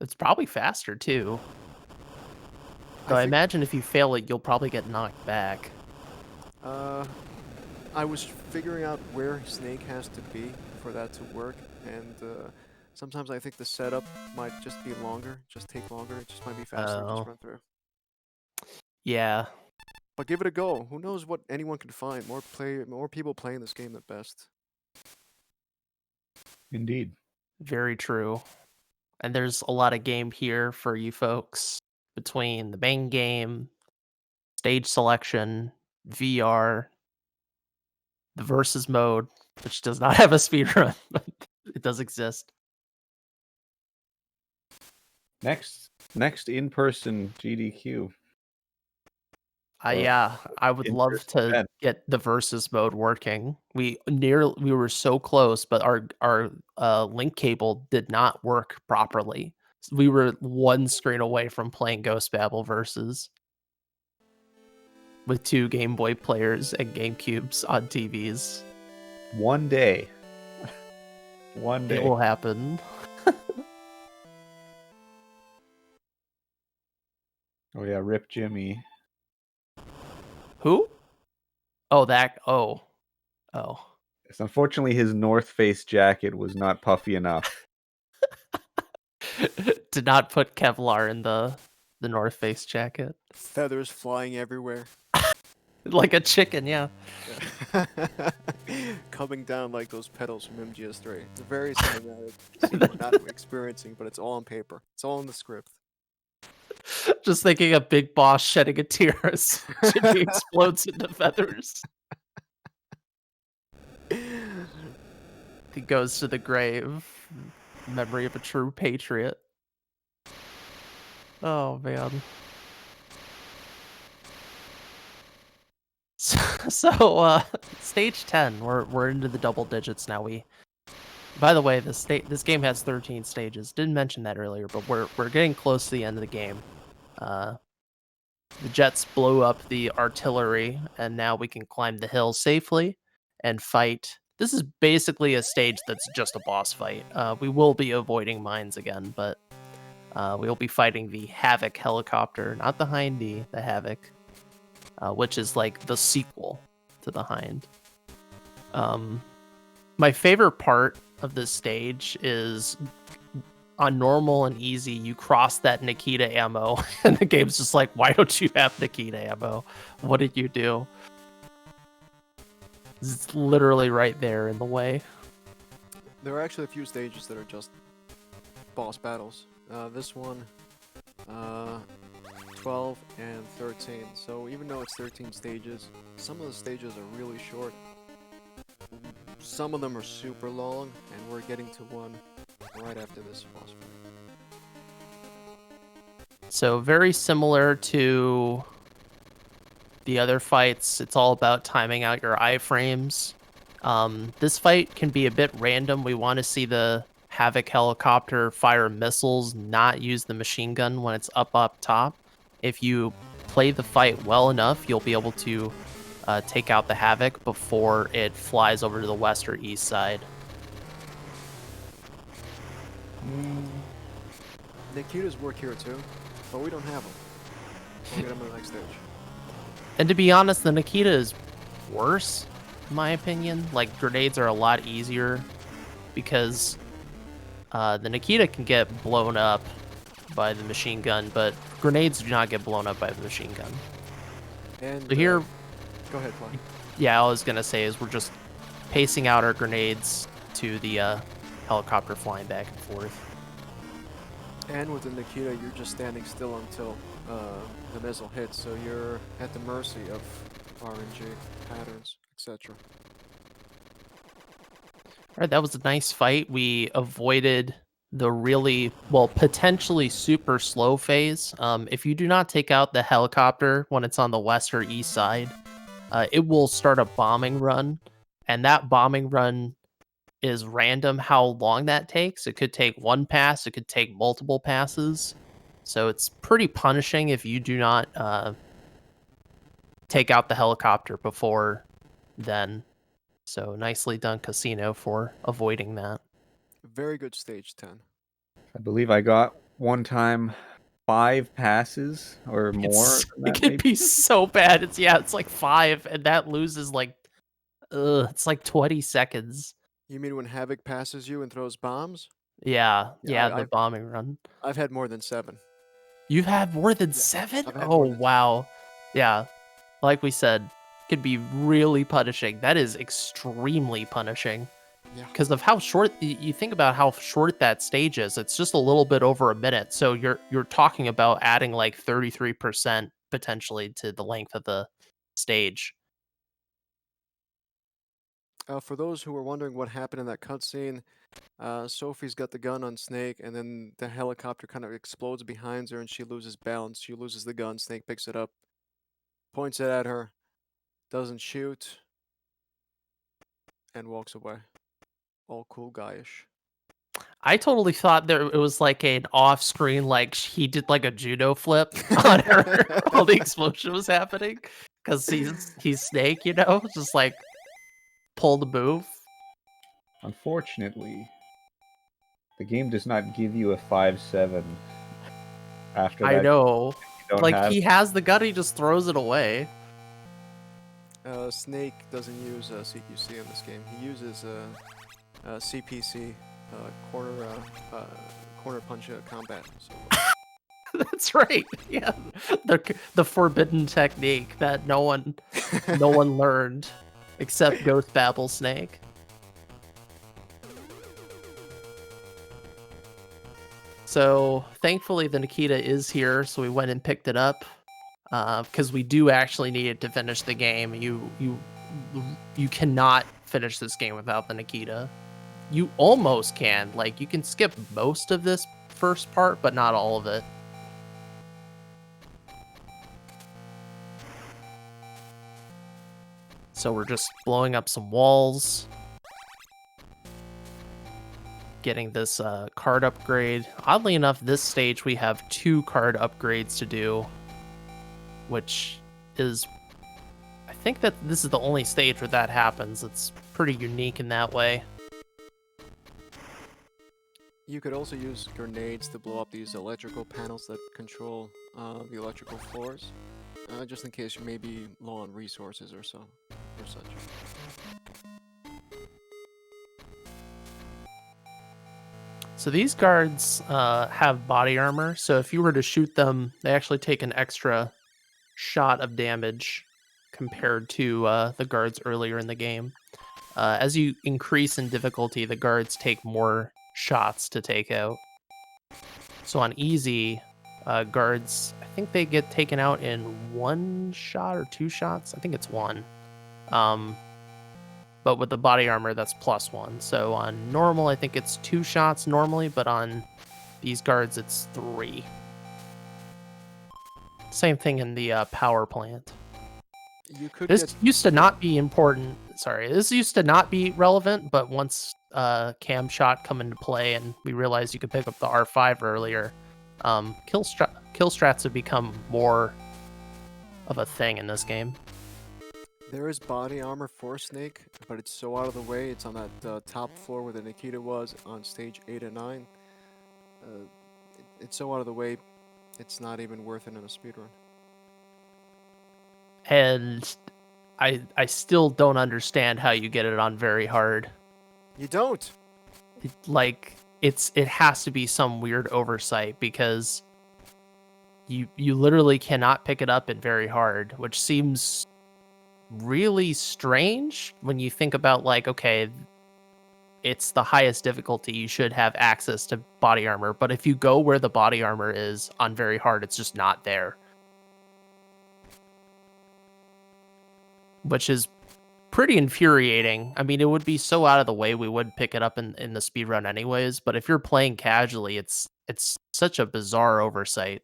It's probably faster too. Though I imagine if you fail it, you'll probably get knocked back. I was figuring out where Snake has to be for that to work, and sometimes I think the setup might just be longer, just take longer. It just might be faster to just run through. Yeah. But give it a go. Who knows what anyone can find? More people playing this game at best. Indeed. Very true. And there's a lot of game here for you folks between the main game, stage selection, VR, the versus mode, which does not have a speedrun, but it does exist. Next in-person GDQ. Yeah, I would love to get the versus mode working. We were so close, but our link cable did not work properly. We were one screen away from playing Ghost Babel versus with 2 Game Boy players and GameCubes on TVs. One day. One It day. will happen. Oh yeah, rip Jimmy. Who? Oh, that. Oh. Yes, unfortunately, his North Face jacket was not puffy enough. Did not put Kevlar in the North Face jacket. Feathers flying everywhere. Like a chicken, yeah. Coming down like those pedals from MGS3. It's a very cinematic scene we're not experiencing, but it's all on paper. It's all in the script. Just thinking of Big Boss shedding a tear as Jimmy explodes into feathers. He goes to the grave. Memory of a true patriot. Oh, man. So, stage 10. We're into the double digits now. By the way, this game has 13 stages. Didn't mention that earlier, but we're getting close to the end of the game. The Jets blew up the artillery, and now we can climb the hill safely and fight. This is basically a stage that's just a boss fight. We will be avoiding mines again, but we'll be fighting the Havoc helicopter, not the Hindy, the Havoc, which is like the sequel to the Hind. My favorite part of this stage is on normal and easy, you cross that Nikita ammo, and the game's just like, why don't you have Nikita ammo? What did you do? It's literally right there in the way. There are actually a few stages that are just boss battles. This one, 12 and 13. So even though it's 13 stages, some of the stages are really short. Some of them are super long, and we're getting to one right after this boss fight. So very similar to the other fights, it's all about timing out your iframes. This fight can be a bit random. We want to see the Havoc helicopter fire missiles, not use the machine gun when it's up top. If you play the fight well enough, you'll be able to take out the Havoc before it flies over to the west or east side. Nikita's work here too, but we don't have them. We'll get them in the next stage. And to be honest, the Nikita is worse, in my opinion. Like, grenades are a lot easier because the Nikita can get blown up by the machine gun, but grenades do not get blown up by the machine gun. And So here, go ahead, Clyde. yeah, all I was going to say is we're just pacing out our grenades to the helicopter flying back and forth. And with the Nikita, you're just standing still until the missile hits, so you're at the mercy of RNG patterns, etc. All right, that was a nice fight. We avoided the really, well, potentially super slow phase. If you do not take out the helicopter when it's on the west or east side, it will start a bombing run, and that bombing run is random how long that takes. It could take one pass, it could take multiple passes. So it's pretty punishing if you do not take out the helicopter before then. So nicely done, Casino, for avoiding that. Very good stage 10. I believe I got one time 5 passes or more. It can be so bad. It's like 5, and that loses like, it's like 20 seconds. You mean when Havoc passes you and throws bombs? Yeah, Yeah, the bombing run. I've had more than 7. You've had more than Yeah, 7? I've had Oh, more than 7. wow. Yeah, like we said, could be really punishing. That is extremely punishing. Yeah. Because of how short, you think about how short that stage is. It's just a little bit over a minute. So you're talking about adding like 33% potentially to the length of the stage. For those who were wondering what happened in that cutscene, Sophie's got the gun on Snake, and then the helicopter kind of explodes behind her, and she loses balance. She loses the gun. Snake picks it up, points it at her, doesn't shoot, and walks away. All cool guyish. I totally thought there it was like an off-screen, like he did like a judo flip on her while the explosion was happening, because he's Snake, just like pull the move. Unfortunately, The game does not give you a 5-7 after that. I know. You don't Like, have... he has the gun, he just throws it away. Snake doesn't use CQC in this game. He uses CPC, corner punch combat. So. That's right. Yeah, the forbidden technique that no one learned except Ghost Babel Snake. So thankfully the Nikita is here, so we went and picked it up because we do actually need it to finish the game. You cannot finish this game without the Nikita. You almost can. Like, you can skip most of this first part, but not all of it. So we're just blowing up some walls, getting this card upgrade. Oddly enough, this stage we have 2 card upgrades to do, which is, I think that this is the only stage where that happens. It's pretty unique in that way. You could also use grenades to blow up these electrical panels that control the electrical floors, just in case you may be low on resources or such. So these guards have body armor, so if you were to shoot them, they actually take an extra shot of damage compared to the guards earlier in the game. As you increase in difficulty, the guards take more shots to take out. So on easy, guards, I think they get taken out in 1 shot or 2 shots. I think it's 1. But with the body armor, that's +1. So on normal, I think it's 2 shots normally, but on these guards, it's 3. Same thing in the power plant. You could This used to not be important. Sorry, this used to not be relevant, but once cam shot come into play and we realized you could pick up the R5 earlier, kill strats have become more of a thing in this game. There is body armor for Snake, but it's so out of the way. It's on that top floor where the Nikita was on stage 8 and 9. It's so out of the way, it's not even worth it in a speedrun. And I still don't understand how you get it on very hard. You don't. It has to be some weird oversight because you literally cannot pick it up in very hard, which seems really strange when you think about, like, okay, it's the highest difficulty, you should have access to body armor, but if you go where the body armor is on very hard, it's just not there, which is pretty infuriating. I mean, it would be so out of the way we would pick it up in the speedrun anyways, but if you're playing casually, it's such a bizarre oversight.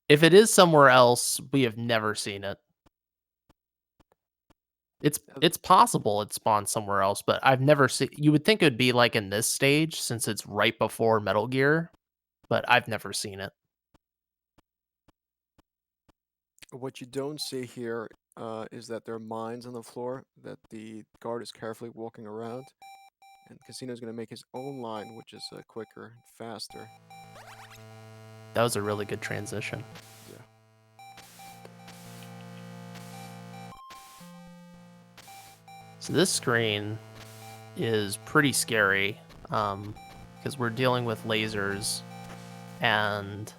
If it is somewhere else, we have never seen it. It's possible it spawns somewhere else, but I've never seen. You would think it would be like in this stage since it's right before Metal Gear, but I've never seen it. What you don't see here is that there are mines on the floor that the guard is carefully walking around, and Casino's going to make his own line, which is quicker, faster. That was a really good transition. Yeah. So this screen is pretty scary because we're dealing with lasers and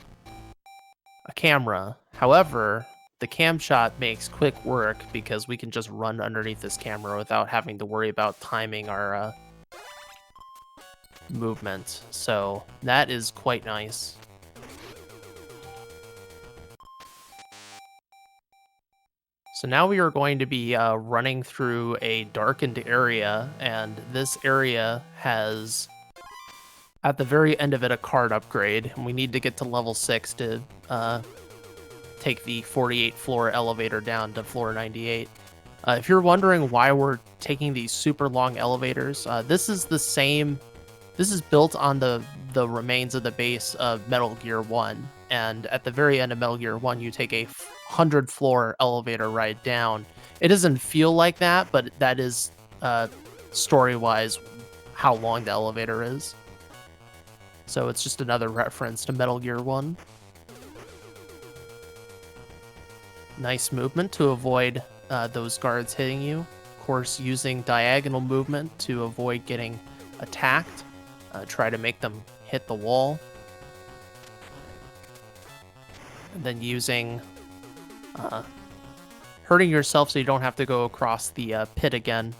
a camera. However, the cam shot makes quick work because we can just run underneath this camera without having to worry about timing our movement. So that is quite nice. So now we are going to be running through a darkened area, and this area has, at the very end of it, a card upgrade, and we need to get to level 6 to take the 48 floor elevator down to floor 98. If you're wondering why we're taking these super long elevators, this is built on the remains of the base of Metal Gear 1, and at the very end of Metal Gear 1, you take a 100 floor elevator ride down. It doesn't feel like that, but that is story-wise how long the elevator is. So it's just another reference to Metal Gear 1. Nice movement to avoid those guards hitting you. Of course, using diagonal movement to avoid getting attacked. Try to make them hit the wall. And then using hurting yourself so you don't have to go across the pit again.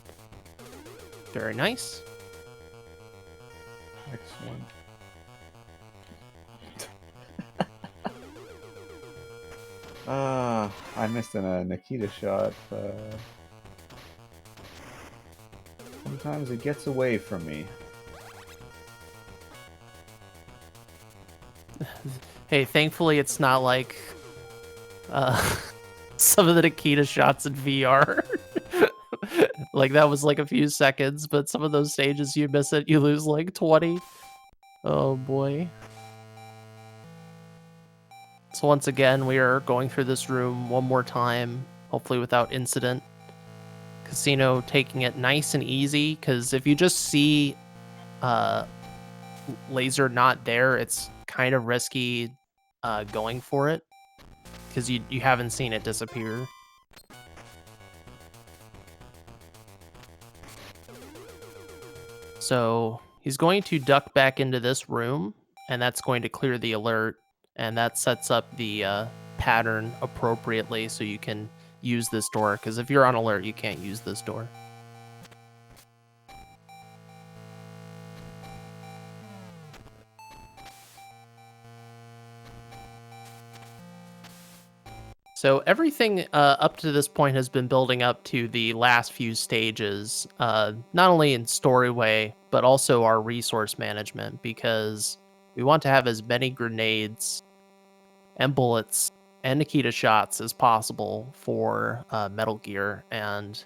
Very nice. Excellent. I missed a Nikita shot. Sometimes it gets away from me. Hey, thankfully it's not like some of the Nikita shots in VR. Like, that was like a few seconds, but some of those stages you miss it, you lose like 20. Oh boy. So once again, we are going through this room one more time, hopefully without incident. Casino taking it nice and easy, because if you just see laser not there, it's kind of risky going for it, because you haven't seen it disappear. So he's going to duck back into this room, and that's going to clear the alert, and that sets up the pattern appropriately so you can use this door, because if you're on alert, you can't use this door. So everything up to this point has been building up to the last few stages, not only in story way, but also our resource management, because we want to have as many grenades and bullets and Nikita shots as possible for Metal Gear and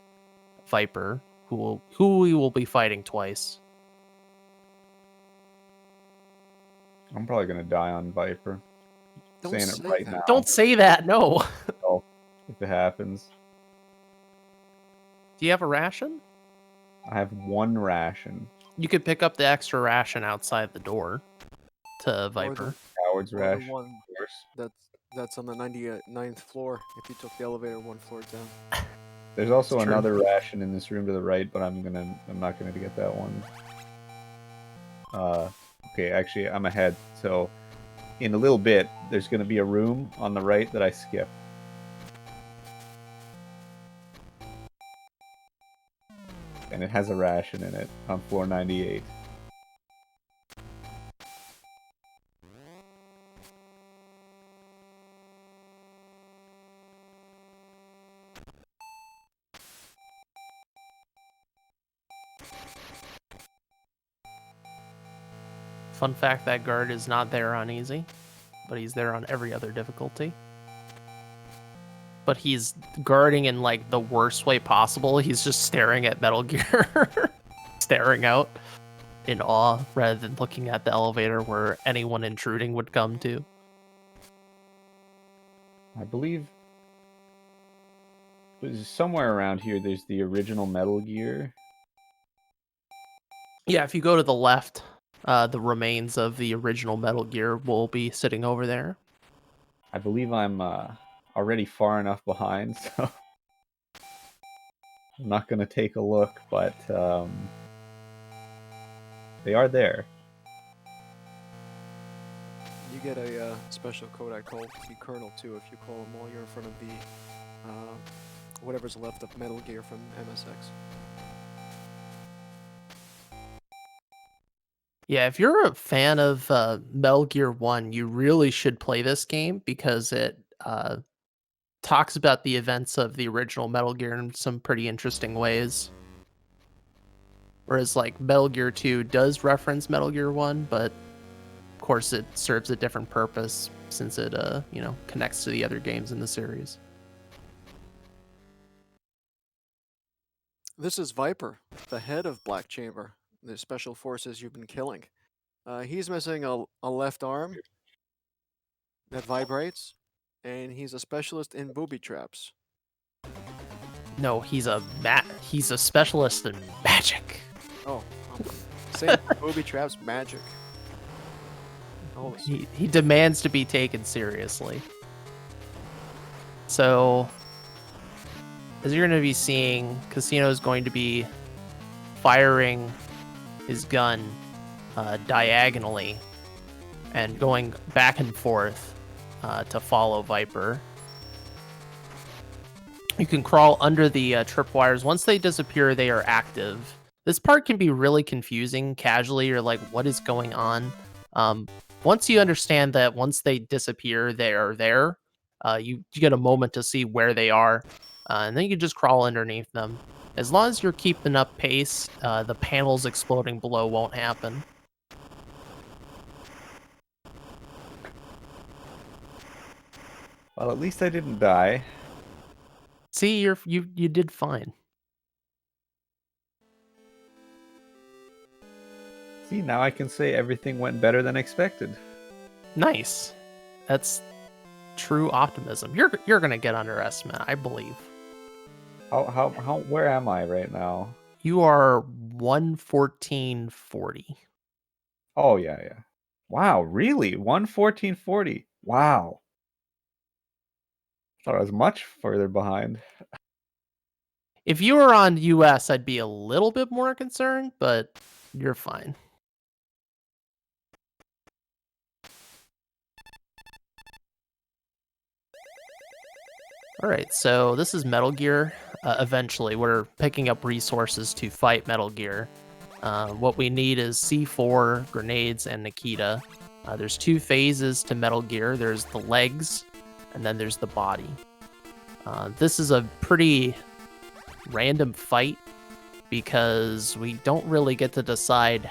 Viper, who we will be fighting twice. I'm probably gonna die on Viper. Don't Saying say it right that. now. Don't say that, no. Oh, if it happens. Do you have a ration? I have one ration. You could pick up the extra ration outside the door to Or Viper. Coward's or the ration. one Of course. that's on the 99th floor if you took the elevator one floor down. There's also It's true. another ration in this room to the right, but I'm not gonna get that one. Okay, actually I'm ahead, so in a little bit there's gonna be a room on the right that I skip. And it has a ration in it on floor 98. Fun fact, that guard is not there on easy, but he's there on every other difficulty. But he's guarding in like the worst way possible. He's just staring at Metal Gear, staring out in awe rather than looking at the elevator where anyone intruding would come to. I believe somewhere around here there's the original Metal Gear. Yeah, if you go to the left, the remains of the original Metal Gear will be sitting over there. I believe I'm already far enough behind, so I'm not going to take a look, but they are there. You get a special code I call the Colonel too if you call them while you're in front of the whatever's left of Metal Gear from MSX. Yeah, if you're a fan of Metal Gear 1, you really should play this game because it talks about the events of the original Metal Gear in some pretty interesting ways. Whereas, like, Metal Gear 2 does reference Metal Gear 1, but of course it serves a different purpose since it, connects to the other games in the series. This is Viper, the head of Black Chamber, the special forces you've been killing. He's missing a left arm that vibrates, and he's a specialist in booby traps. No, he's a specialist in magic. Oh, Saying booby traps magic. Holy He demands to be taken seriously. So, as you're going to be seeing, Casino is going to be firing his gun diagonally and going back and forth to follow Viper. You can crawl under the tripwires. Once they disappear, they are active. This part can be really confusing. Casually, you're like, what is going on? Once you understand that once they disappear, they are there, you get a moment to see where they are, and then you can just crawl underneath them. As long as you're keeping up pace, the panels exploding below won't happen. Well, at least I didn't die. See, you did fine. See, now I can say everything went better than expected. Nice. That's true optimism. You're gonna get underestimated, I believe. How where am I right now? You are 114.40. Oh yeah. Wow, really? 114.40. Wow. Thought I was much further behind. If you were on US, I'd be a little bit more concerned, but you're fine. All right, so this is Metal Gear. Eventually, we're picking up resources to fight Metal Gear. What we need is C4, grenades, and Nikita. There's 2 phases to Metal Gear. There's the legs, and then there's the body. This is a pretty random fight because we don't really get to decide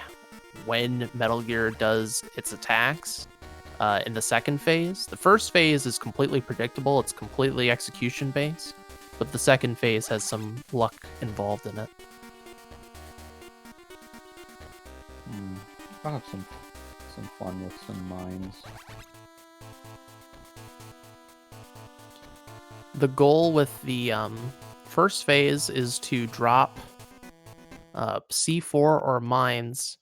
when Metal Gear does its attacks. In the second phase. The first phase is completely predictable. It's completely execution based, but the second phase has some luck involved in it. I'll have some fun with some mines. The goal with the first phase is to drop C4 or mines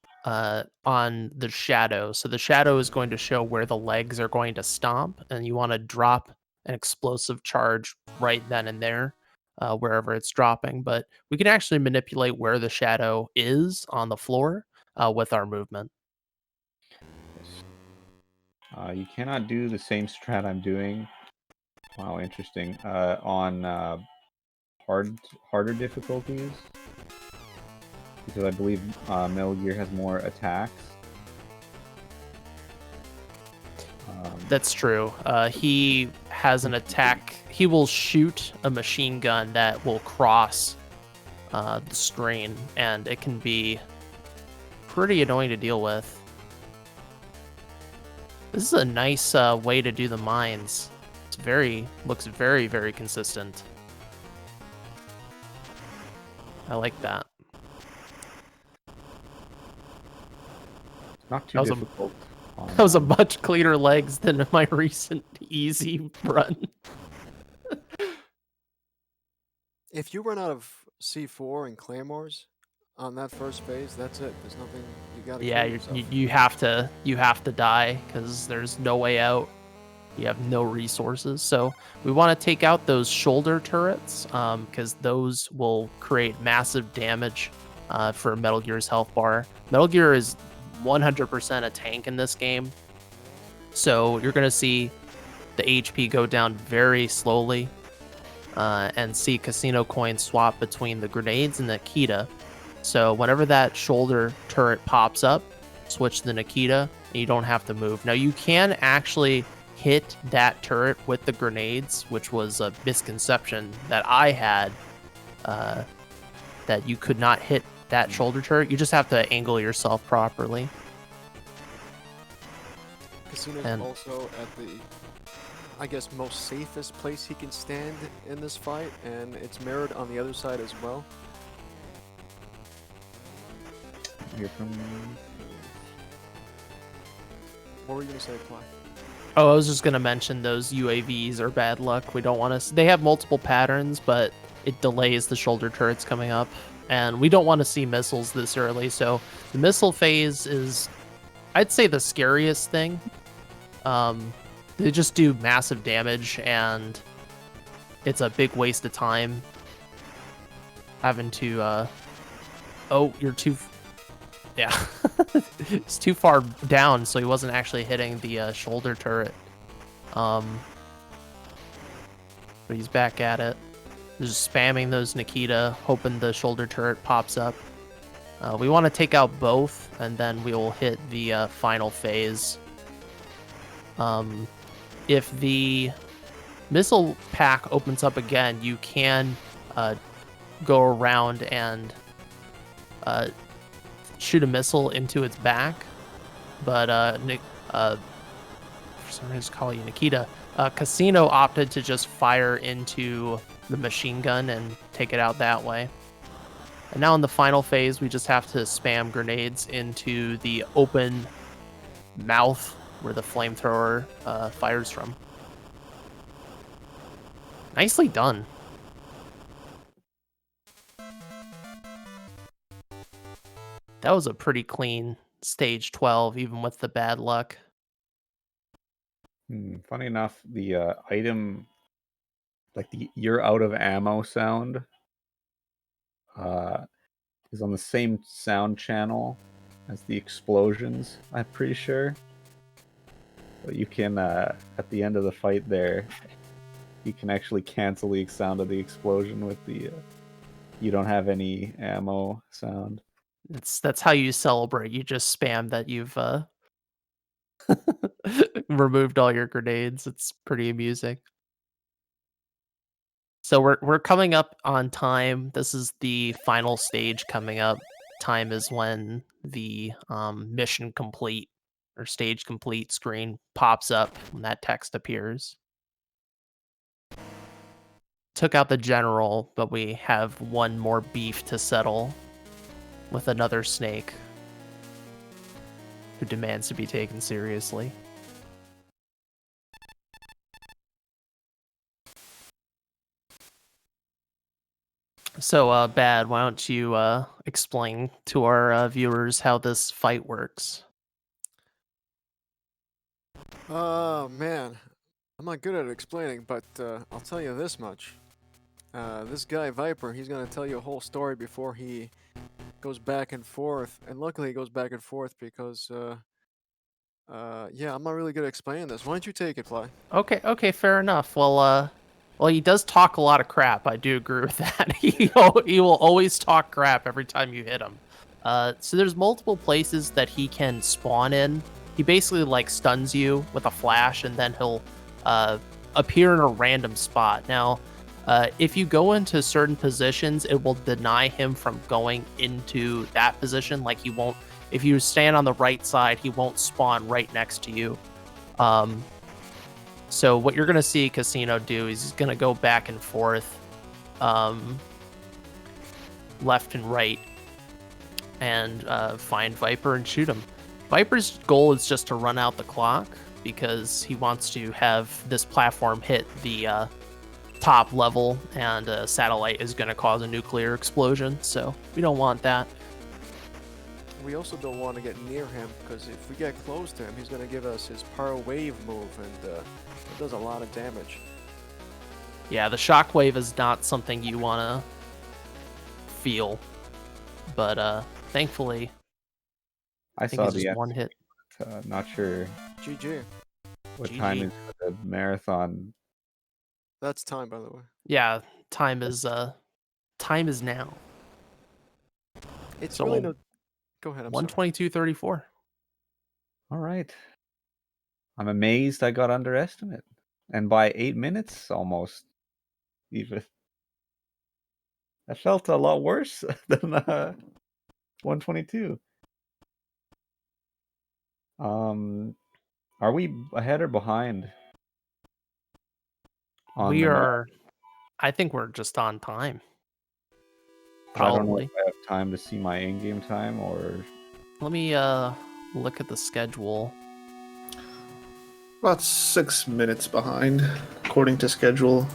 on the shadow. So the shadow is going to show where the legs are going to stomp, and you want to drop an explosive charge right then and there, wherever it's dropping. But we can actually manipulate where the shadow is on the floor with our movement. You cannot do the same strat I'm doing. Wow, interesting. On harder difficulties, because I believe Metal Gear has more attacks. That's true. He has an attack. He will shoot a machine gun that will cross the screen, and it can be pretty annoying to deal with. This is a nice way to do the mines. Looks very, very consistent. I like that. Not too difficult. That was a much cleaner legs than my recent easy run. If you run out of C4 and claymores on that first phase, that's it. There's nothing you gotta. Yeah, you have to die because there's no way out. You have no resources, so we want to take out those shoulder turrets because those will create massive damage for Metal Gear's health bar. Metal Gear is 100% a tank in this game, so you're gonna see the HP go down very slowly, and see casino coins swap between the grenades and the Nikita. So whenever that shoulder turret pops up, switch to the Nikita, and you don't have to move. Now you can actually hit that turret with the grenades, which was a misconception that I had, that you could not hit that shoulder turret. You just have to angle yourself properly. Casino's also at the, I guess, most safest place he can stand in this fight, and it's mirrored on the other side as well. Hear from What were you gonna say, Clive? Oh, I was just gonna mention those UAVs are bad luck. We don't want to. They have multiple patterns, but it delays the shoulder turrets coming up. and we don't want to see missiles this early. So the missile phase is, I'd say, the scariest thing. They just do massive damage, and it's a big waste of time having to. Oh, you're too. Yeah, it's too far down, so he wasn't actually hitting the shoulder turret. But he's back at it. Just spamming those Nikita, hoping the shoulder turret pops up. We want to take out both, and then we will hit the final phase. If the missile pack opens up again, you can go around and shoot a missile into its back. But for some reason, call you Nikita. Casino opted to just fire into the machine gun and take it out that way. And now in the final phase, we just have to spam grenades into the open mouth where the flamethrower fires from. Nicely done. That was a pretty clean stage 12, even with the bad luck. Funny enough, the item, like the "you're out of ammo" sound, is on the same sound channel as the explosions, I'm pretty sure. But you can, at the end of the fight there, you can actually cancel the sound of the explosion with the "you don't have any ammo" sound. That's how you celebrate. You just spam that you've removed all your grenades. It's pretty amusing. So we're coming up on time. This is the final stage coming up. Time is when the mission complete or stage complete screen pops up when that text appears. Took out the general, but we have one more beef to settle with another snake who demands to be taken seriously. So, Bad, why don't you explain to our viewers how this fight works? Oh, man. I'm not good at explaining, but I'll tell you this much. This guy, Viper, he's going to tell you a whole story before he goes back and forth. And luckily he goes back and forth because, yeah, I'm not really good at explaining this. Why don't you take it, Fly? Okay, fair enough. Well, he does talk a lot of crap. I do agree with that. He will always talk crap every time you hit him. So there's multiple places that he can spawn in. He basically like stuns you with a flash, and then he'll appear in a random spot. Now, if you go into certain positions, it will deny him from going into that position. Like he won't. If you stand on the right side, he won't spawn right next to you. So what you're going to see Casino do is he's going to go back and forth, left and right, and find Viper and shoot him. Viper's goal is just to run out the clock because he wants to have this platform hit the top level, and a satellite is going to cause a nuclear explosion, so we don't want that. We also don't want to get near him, because if we get close to him, he's going to give us his Power Wave move, and it does a lot of damage. Yeah, the shockwave is not something you want to feel, but thankfully, I think saw it's the just one hit. not sure GG. what GG. time is for the marathon. That's time, by the way. Yeah, time is now. It's So really no... Go ahead, I'm sorry. 122.34. All right. I'm amazed I got underestimated. And by 8 minutes almost, even. That felt a lot worse than 122. Are we ahead or behind? We are. I think we're just on time. I don't know Probably. if I have time to see my in-game time or... Let me look at the schedule. About 6 minutes behind, according to schedule.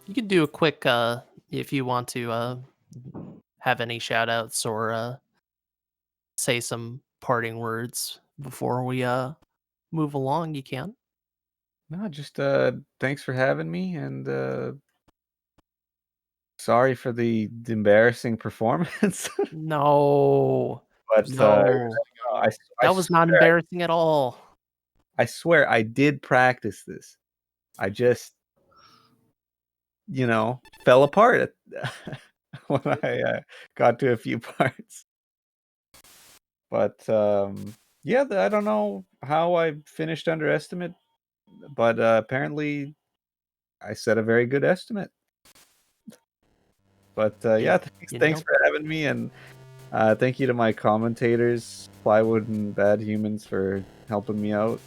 You could do a quick If you want to have any shout outs or say some parting words before we move along, you can. No, just thanks for having me, and sorry for the embarrassing performance. No. But No. I, s- I That was not swear, embarrassing at all. I swear, I did practice this. I just, fell apart when I got to a few parts. But yeah, I don't know how I finished under estimate, but apparently I set a very good estimate. But You, yeah, you thanks nailed for having me, and thank you to my commentators, Plywood and Bad Humans, for helping me out.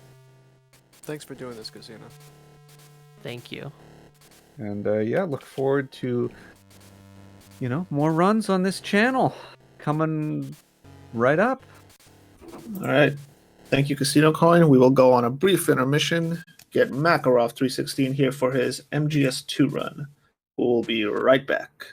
Thanks for doing this, Casino. Thank you. And yeah, look forward to more runs on this channel coming right up. All right. Thank you, Casino Coin. We will go on a brief intermission. Get Makarov 316 here for his MGS2 run. We'll be right back.